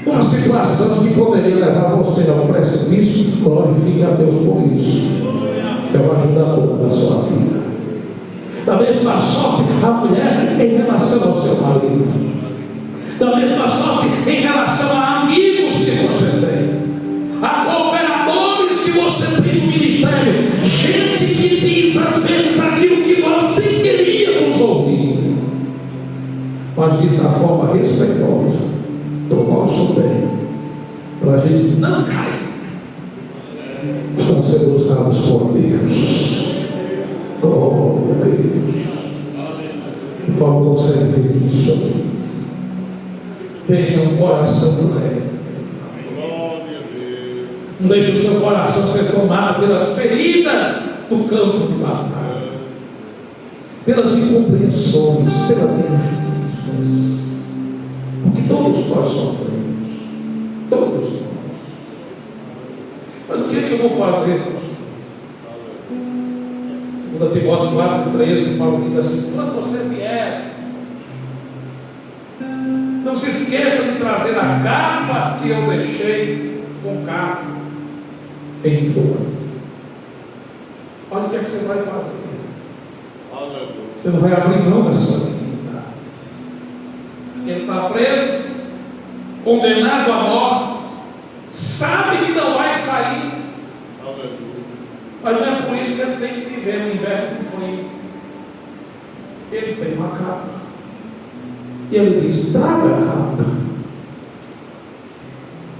uma situação que poderia levar você ao precipício, glorifique a Deus por isso. É o ajudador da sua vida. Da mesma sorte a mulher em relação ao seu marido, da mesma sorte em relação a amigos que você tem, a cooperadores que você tem no ministério, gente que diz às vezes aquilo que nós nem queríamos ouvir, mas diz da forma respeitosa, do nosso bem, para a gente não cair. Estão sendo usados por Deus. Glória a Deus. E Paulo consegue ver isso. Tenha um coração leve. Não deixe o seu coração ser tomado pelas feridas do campo de batalha, pelas incompreensões, pelas injustiças, porque todos nós sofremos, todos nós. Mas o que é que eu vou fazer? 2 Timóteo 4:13, Paulo diz assim: quando você vier, não se esqueça de trazer a capa que eu deixei com o carro em Troas. Olha o que é que você vai fazer. Você não vai abrir mão da sua dignidade. Ele está preso, condenado à morte, sabe que não vai sair, mas não é por isso que ele tem que viver no inverno com frio. Ele tem uma capa e ele diz: traga a capa,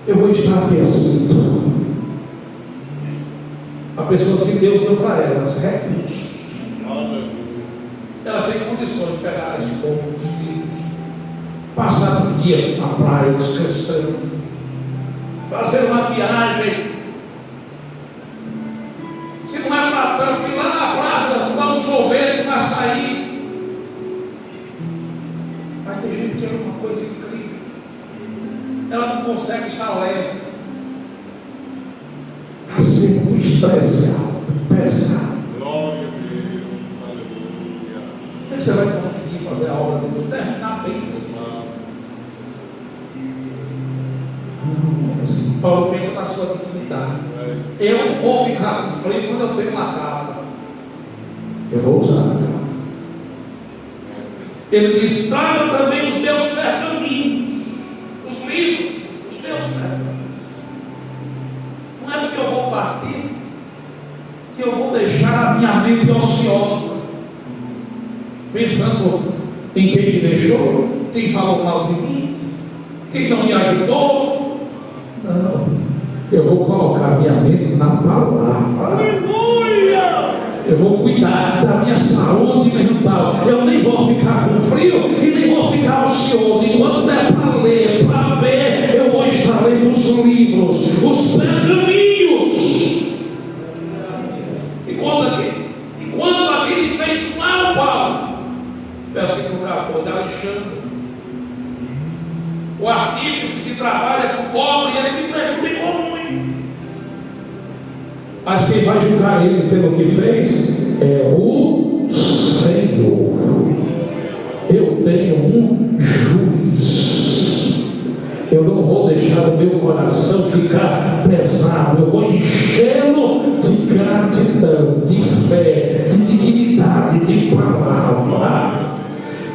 eu vou estar aquecido. Há pessoas que Deus deu para elas recursos, elas têm condições de pegar as esposa, os filhos, passar dias na praia descansando, fazer uma viagem. Se não é para tanto, ir lá na praça, tomar um sorvete, um açaí. Mas tem gente que é uma coisa incrível, ela não consegue estar leve, está sendo um estresse alto, pesado. Como é que você vai conseguir fazer a obra de Deus? Terminar bem isso. Paulo pensa na sua dignidade. Eu não vou ficar com frio quando eu tenho uma capa. Eu vou usar a capa. Ele diz: traga também os teus pergaminhos, os livros, os teus pergaminhos. Não é porque eu vou partir que eu vou deixar a minha mente ociosa. pensando em quem me deixou, quem falou mal de mim, quem não me ajudou. Não, eu vou colocar minha mente na palavra. Aleluia! Eu vou cuidar da minha saúde mental. Eu nem vou ficar com frio e nem vou ficar ansioso. Enquanto der para ler, para ver, eu vou estar lendo os livros, os pergaminhos. E quando aquele fez mal, Paulo, versículo 14, Alexandre, o artífice que trabalha com cobre, ele me prejudicou muito. Mas quem vai julgar ele pelo que fez é o Senhor. Eu tenho um juiz. Eu não vou deixar o meu coração ficar pesado. Eu vou enchê-lo de gratidão, de fé, de dignidade, de palavra.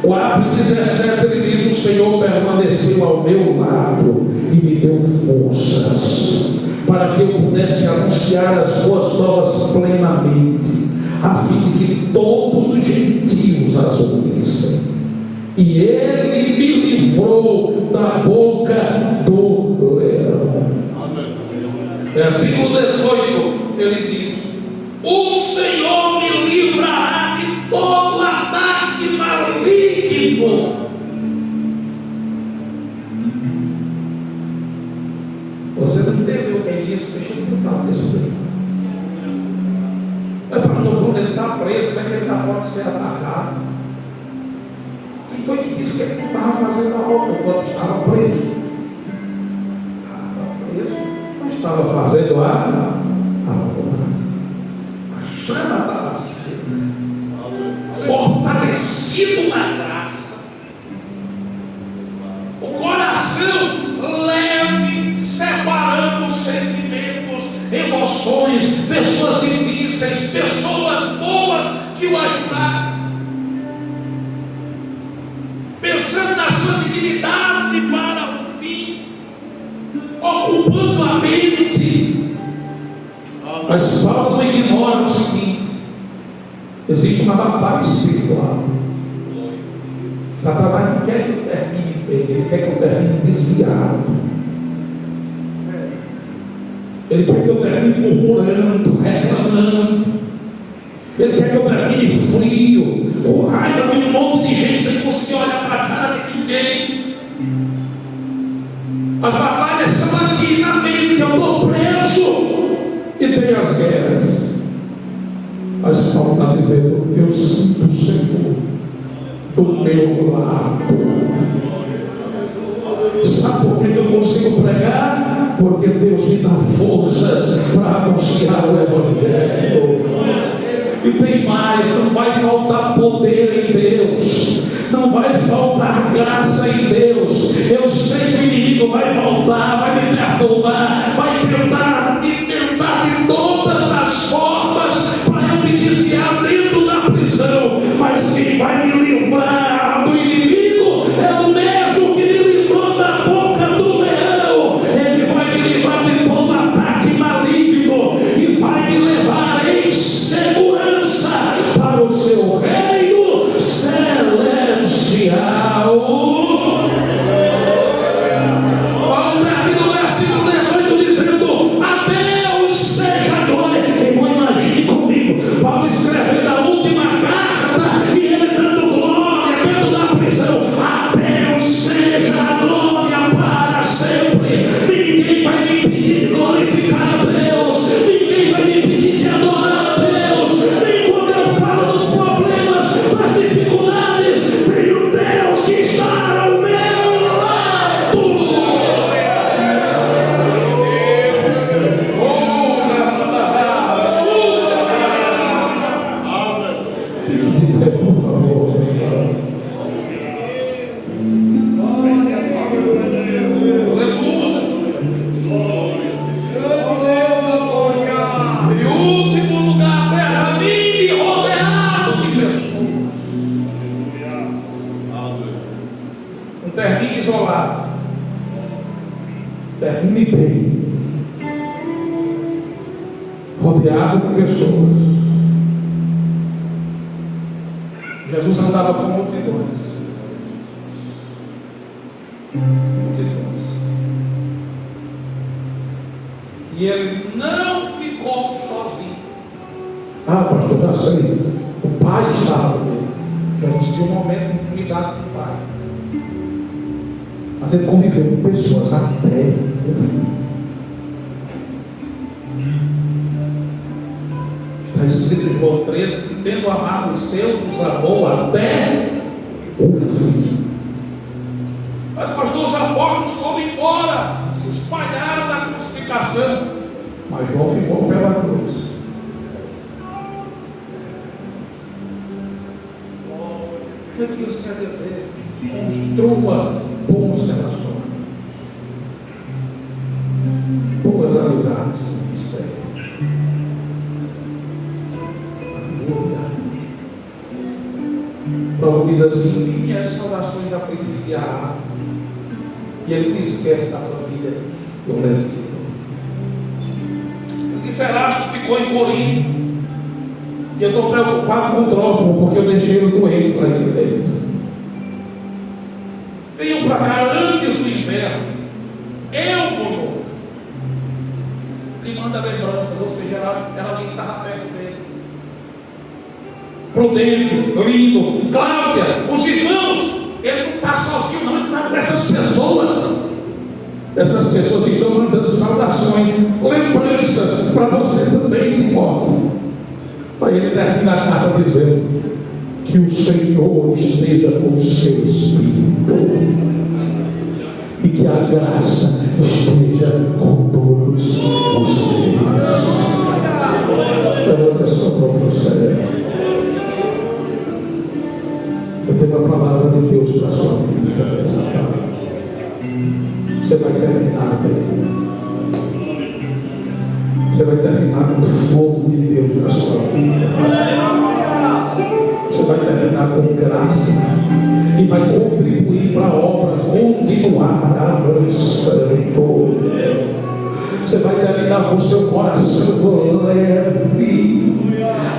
4:17 ele diz: o Senhor permaneceu ao meu lado e me deu forças para que eu pudesse anunciar as boas novas plenamente, a fim de que todos os gentios as ouvissem. E ele me livrou da boca do leão. Versículo 18 ele diz: o Senhor me livrará de todo ataque maligno. Você não entendeu o que é isso? Deixa eu tentar te explicar. Mas pastor, quando ele está preso, como é que ele não pode ser atacado? Quem foi que disse que ele não estava fazendo a obra enquanto estava preso? Estava preso, mas estava fazendo a obra. A chama estava acesa, fortalecido na graça, o coração leve, separando sentimentos, emoções, pessoas difíceis, pessoas boas que o ajudaram, pensando na sua dignidade para o fim, ocupando a mente. Mas Paulo não ignora o seguinte: existe uma batalha espiritual. Satanás não quer que eu termine bem, ele quer que eu termine desviado. Ele quer que eu termine murmurando, reclamando. Ele quer que eu termine frio, com raiva de um monte de gente sem conseguir olhar para a cara de ninguém. As batalhas são aqui na mente. Eu estou preso e tem as guerras. Mas Paulo está dizendo: eu sinto o Senhor do meu lado. Sabe por que eu consigo pregar? Porque Deus me dá forças para anunciar o Evangelho. E tem mais: não vai faltar poder em Deus, não vai faltar graça em Deus. Eu sei que o inimigo vai voltar, vai me perturbar, vai tentar me tentar de todas as formas para eu me desviar dentro da prisão. Mas quem vai me livrar do inimigo é o mesmo que me livrou da boca do leão. Ele vai me livrar de todo ataque maligno e vai me levar em segurança para o seu reino celestial. Paulo termina o versículo 18 dizendo: a Deus seja a glória. Irmão, imagine comigo Paulo escrevendo a última carta e ele dando glória dentro da prisão. A Deus seja a glória para sempre. Ninguém vai me impedir de glorificar a Deus, ninguém vai me impedir de adorar a Deus. Nem quando eu falo dos problemas, das dificuldades, tem um Deus que está ao meu lado. Fique de pé, por favor. Em último lugar, termine rodeado de pessoas. Não termine isolado. Termine bem, rodeado de pessoas. Jesus andava com multidões. Multidões. E ele não ficou sozinho. Ah, pastor, já sei. O Pai estava com ele. Jesus tinha um momento de intimidade com o Pai. Mas ele conviveu com pessoas até o fim. Está escrito em João 13 que, tendo amado os seus, os amou até o fim. Mas, pastor, os apóstolos foram embora, se espalharam na crucificação. Mas João ficou pela cruz. O que isso quer dizer? Construa bons relacionamentos, boas amizades no ministério. Paulo diz assim: minhas saudações apreciadas. E ele não esquece da família do Brasil. Ele disse: Erasto ficou em Corinto. E eu estou preocupado com o Trófimo, porque eu deixei ele doente lá dentro. Venham para cá antes do inverno. Eu lhe manda lembranças, ou seja, era alguém que estava perto dele. Prudente, lindo, Cláudia, os irmãos, ele não está sozinho, não, ele está com essas pessoas que estão mandando saudações, lembranças para você também, Timóteo. Aí ele termina a carta dizendo: que o Senhor esteja com o seu espírito e que a graça esteja com todos vocês. Levanta a sua mão para o céu. Eu tenho a palavra de Deus para a sua vida nessa tarde. Você vai terminar bem. Você vai terminar com o fogo de Deus na sua vida. Você vai terminar com graça e vai contribuir para a obra continuar avançando. Você vai terminar com o seu coração leve.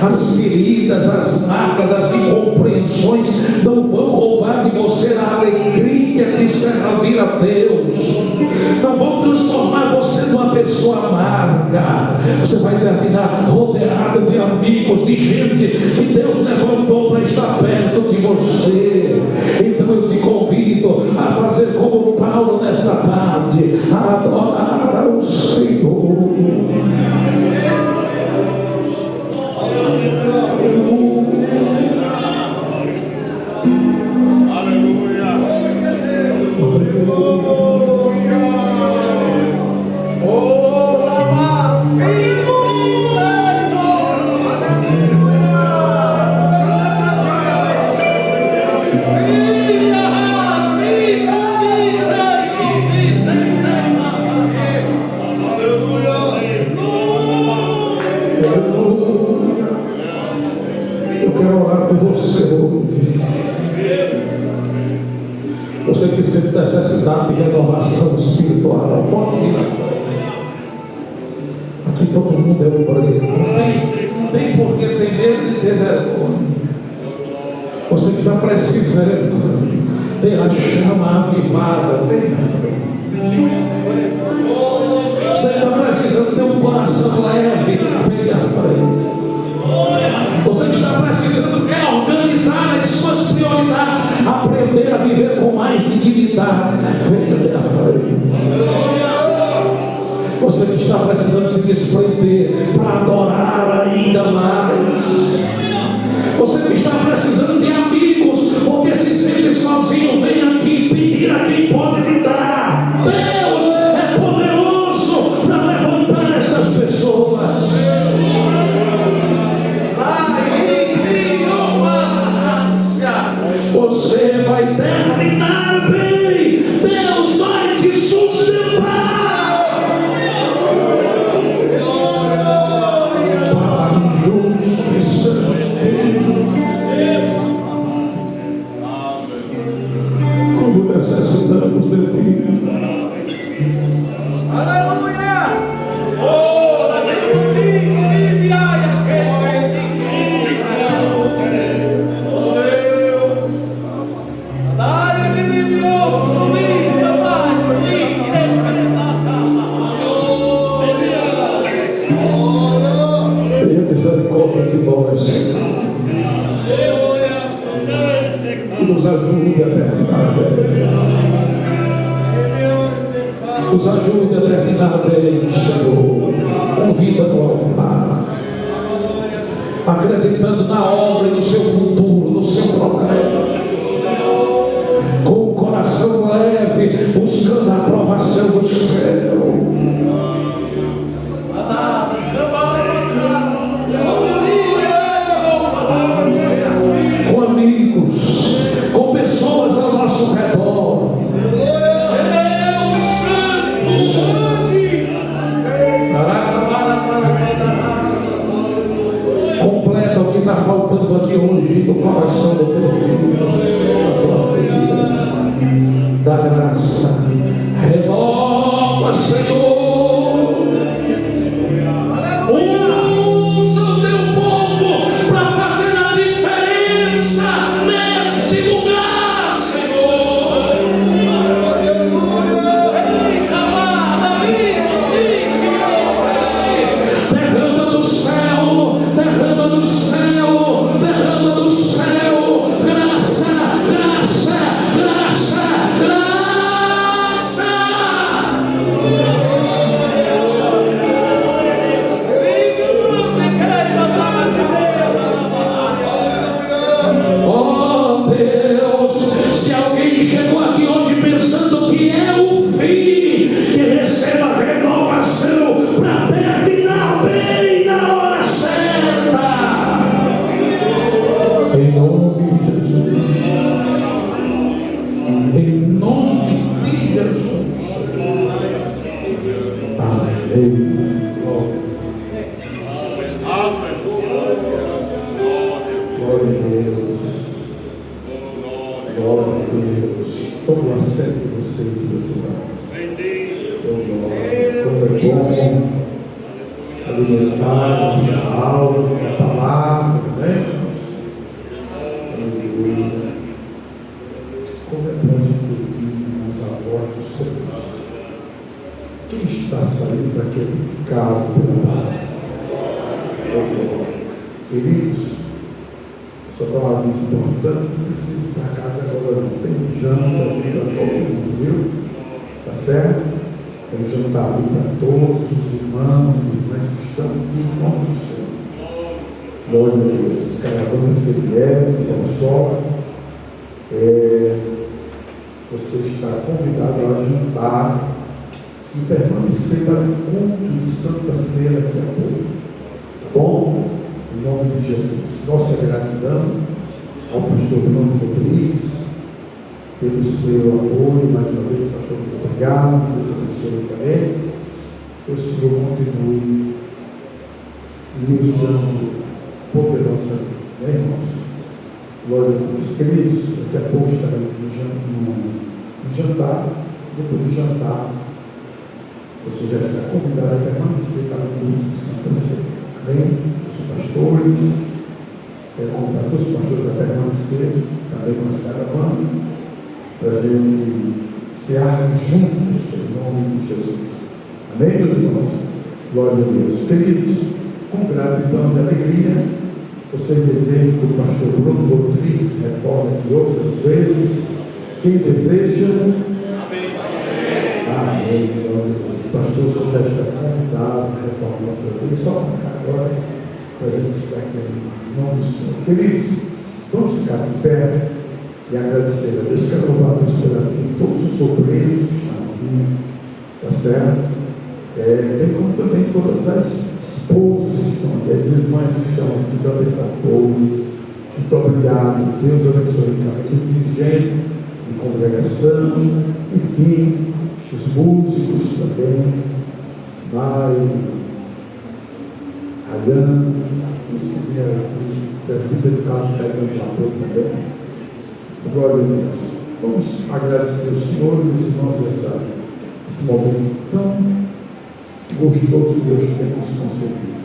As feridas, as marcas, as incompreensões não vão roubar de você a alegria de servir a Deus. Não vão transformar você numa pessoa amarga. Você vai terminar rodeado de amigos, de gente que Deus levantou para estar perto de você. Então eu te convido a fazer como Paulo nesta tarde, a adorar ao Senhor. Você que sente necessidade de renovação espiritual, pode ir na frente. Aqui todo mundo é obreiro. Não tem por que ter medo de ter vergonha. Você que está precisando ter a chama avivada, vem na frente. Você que está precisando ter um coração leve, vem à frente. Você que está precisando reorganizar as suas prioridades, aprender a viver com mais dignidade, venha até a frente. Você que está precisando se desprender para adorar ainda mais. Você que está precisando de amigos, porque se sente sozinho, vem aqui pedir a quem pode lhe dar. Deus é poderoso para levantar essas pessoas. Você vai terminar bem. Deus vai te sustentar. Pai justo, noite boa, Senhor. E nos ajude a terminar bem. Nos ajude a terminar bem, Senhor. Com vida no altar. Acreditando na obra e no seu futuro, no seu progresso. Com o coração leve, buscando a aprovação do céu. Com amigos, com pessoas ao nosso redor. Completa o que está faltando aqui hoje no coração do teu filho, da tua filha, da graça. Renova, Senhor. Usa o teu povo para fazer a diferença neste lugar, Senhor. Derrama do céu, derrama do céu, derrama do céu. Graça, graça, graça, graça. Oh Deus, se alguém chegou aqui hoje pensando que é o fim, que receba a renovação para terminar bem na hora certa. Em nome de Jesus. Em nome de Jesus. Amém. Glória a Deus. Glória a Deus. Como eu aceito vocês, meus irmãos. Como é bom alimentar a nossa alma, a palavra, né, irmãos? Aleluia. Como é bom a gente ouvir a voz do Senhor. Quem está saindo daquele ficado pela palavra? Queridos, só dá um aviso importante, não precisa ir para casa agora, não tem janta ali para todo mundo, viu? Tá certo? Tem jantar ali para todos os irmãos e irmãs que estão aqui em nome do Senhor. Glória a Deus. As caravanas que vieram, então só, você está convidado a jantar e permanecer para o culto de Santa Ceia daqui a pouco. Tá bom? Em nome de Jesus, nossa gratidão ao pastor Bruno Rodrigues pelo seu apoio, mais uma vez, pastor, muito obrigado, Deus abençoe também, que o Senhor continue me usando poderosamente, né, irmãos? Glória a Deus. Queridos, daqui a pouco estaremos no jantar, depois do jantar, você já está convidado a permanecer para o culto de Santa Ceia. Amém? Os pastores, quero convidar todos os pastores a permanecer também com as caravanas, para a gente cearmos juntos em nome de Jesus. Amém, meus irmãos? Glória a Deus. Queridos, com gratidão e alegria, vocês desejam que o pastor Bruno Rodrigues retorne aqui outras vezes. Quem deseja? Amém. Amém. Glória a Deus. O pastor só já está convidado a retornar outra vez. Só para agora, para a gente ficar aqui em nome do Senhor. Queridos, vamos ficar de pé e agradecer a Deus. Quero louvar a Deus pela vida de todos os obreiros que estão aqui, tá certo? Bem como também todas as esposas que estão aqui, as irmãs que estão aqui, dando esse apoio. Muito obrigado. Deus abençoe cada dirigente de congregação, enfim, os músicos também, Rayane, os que vieram aqui, permita do carro pegando o apoio também. Glória a Deus. Vamos agradecer ao Senhor, meus irmãos, esse momento tão gostoso que Deus tem nos concedido.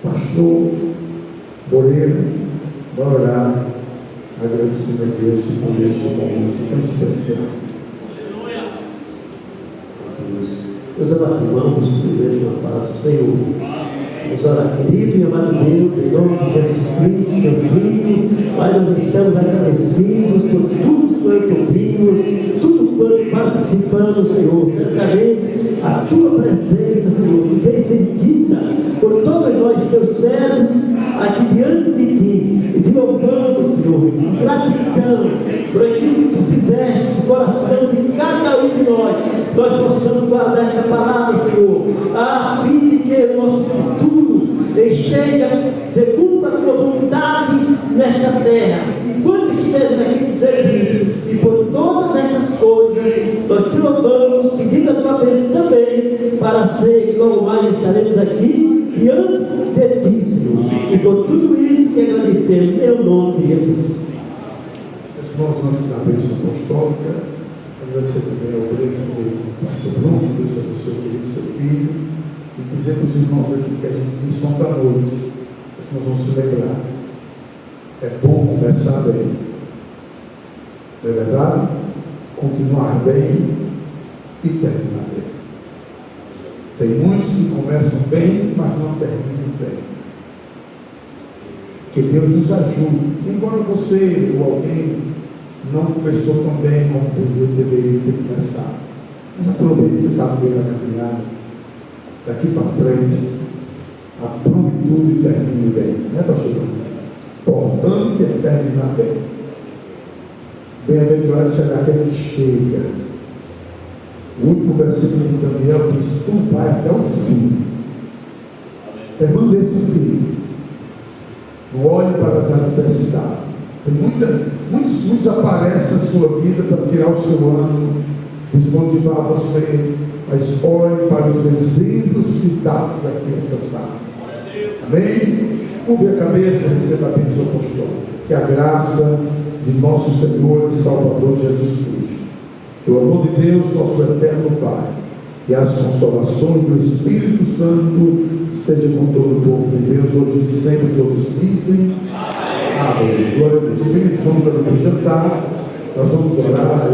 Pastor Moreira vai orar, agradecendo a Deus por este momento tão especial. Deus, meus amados irmãos, primeiro na paz do Senhor. Vamos orar, querido e amado Deus, em nome de Jesus Cristo, teu Filho. Pai, nós estamos agradecidos por tudo quanto vimos, tudo quanto participamos, Senhor. Certamente a tua presença, Senhor, te fez sentida por todos nós, teus servos, aqui diante de ti. E te louvamos, Senhor, em gratidão por aquilo que tu fizeste no coração de cada um de nós possamos guardar esta palavra, Senhor, a fim de que o nosso futuro esteja segundo a tua vontade nesta terra. Enquanto estivermos aqui te servindo e por todas estas coisas, nós te louvamos, pedindo a tua bênção também, para ser que logo mais estaremos aqui diante de ti, Senhor. E por tudo isso que agradecemos, em meu nome de Jesus. Irmãos, antes da bênção apostólica, agradecer também ao obreiro do pastor Bruno, Deus abençoe o querido seu filho, e dizer para os irmãos aqui que a gente diz ontem à noite, que nós vamos celebrar. É bom começar bem, não é verdade? Continuar bem e terminar bem. Tem muitos que começam bem, mas não terminam bem. Que Deus nos ajude. Embora você ou alguém não começou tão bem como deveria ter começado, mas aproveite que você está no meio da caminhada, daqui para frente, apronte tudo e termine bem, né, pastor? Importante é terminar bem. Bem-aventurado será aquele que chega. O último versículo de Daniel diz: tu vai até o fim. Permaneça firme. Não olhe para as adversidades. Tem muitos aparecem na sua vida para tirar o seu ânimo, desmotivar você, mas olhe para os exemplos citados aqui nesta tarde. Amém? Curve a cabeça e receba a bênção apostólica. Que a graça de nosso Senhor e Salvador Jesus Cristo, que o amor de Deus, nosso eterno Pai, e as consolações do Espírito Santo seja com todo o povo de Deus, hoje e sempre. Todos dizem amém. Glória a Deus. Queridos, vamos apresentar, nós vamos orar.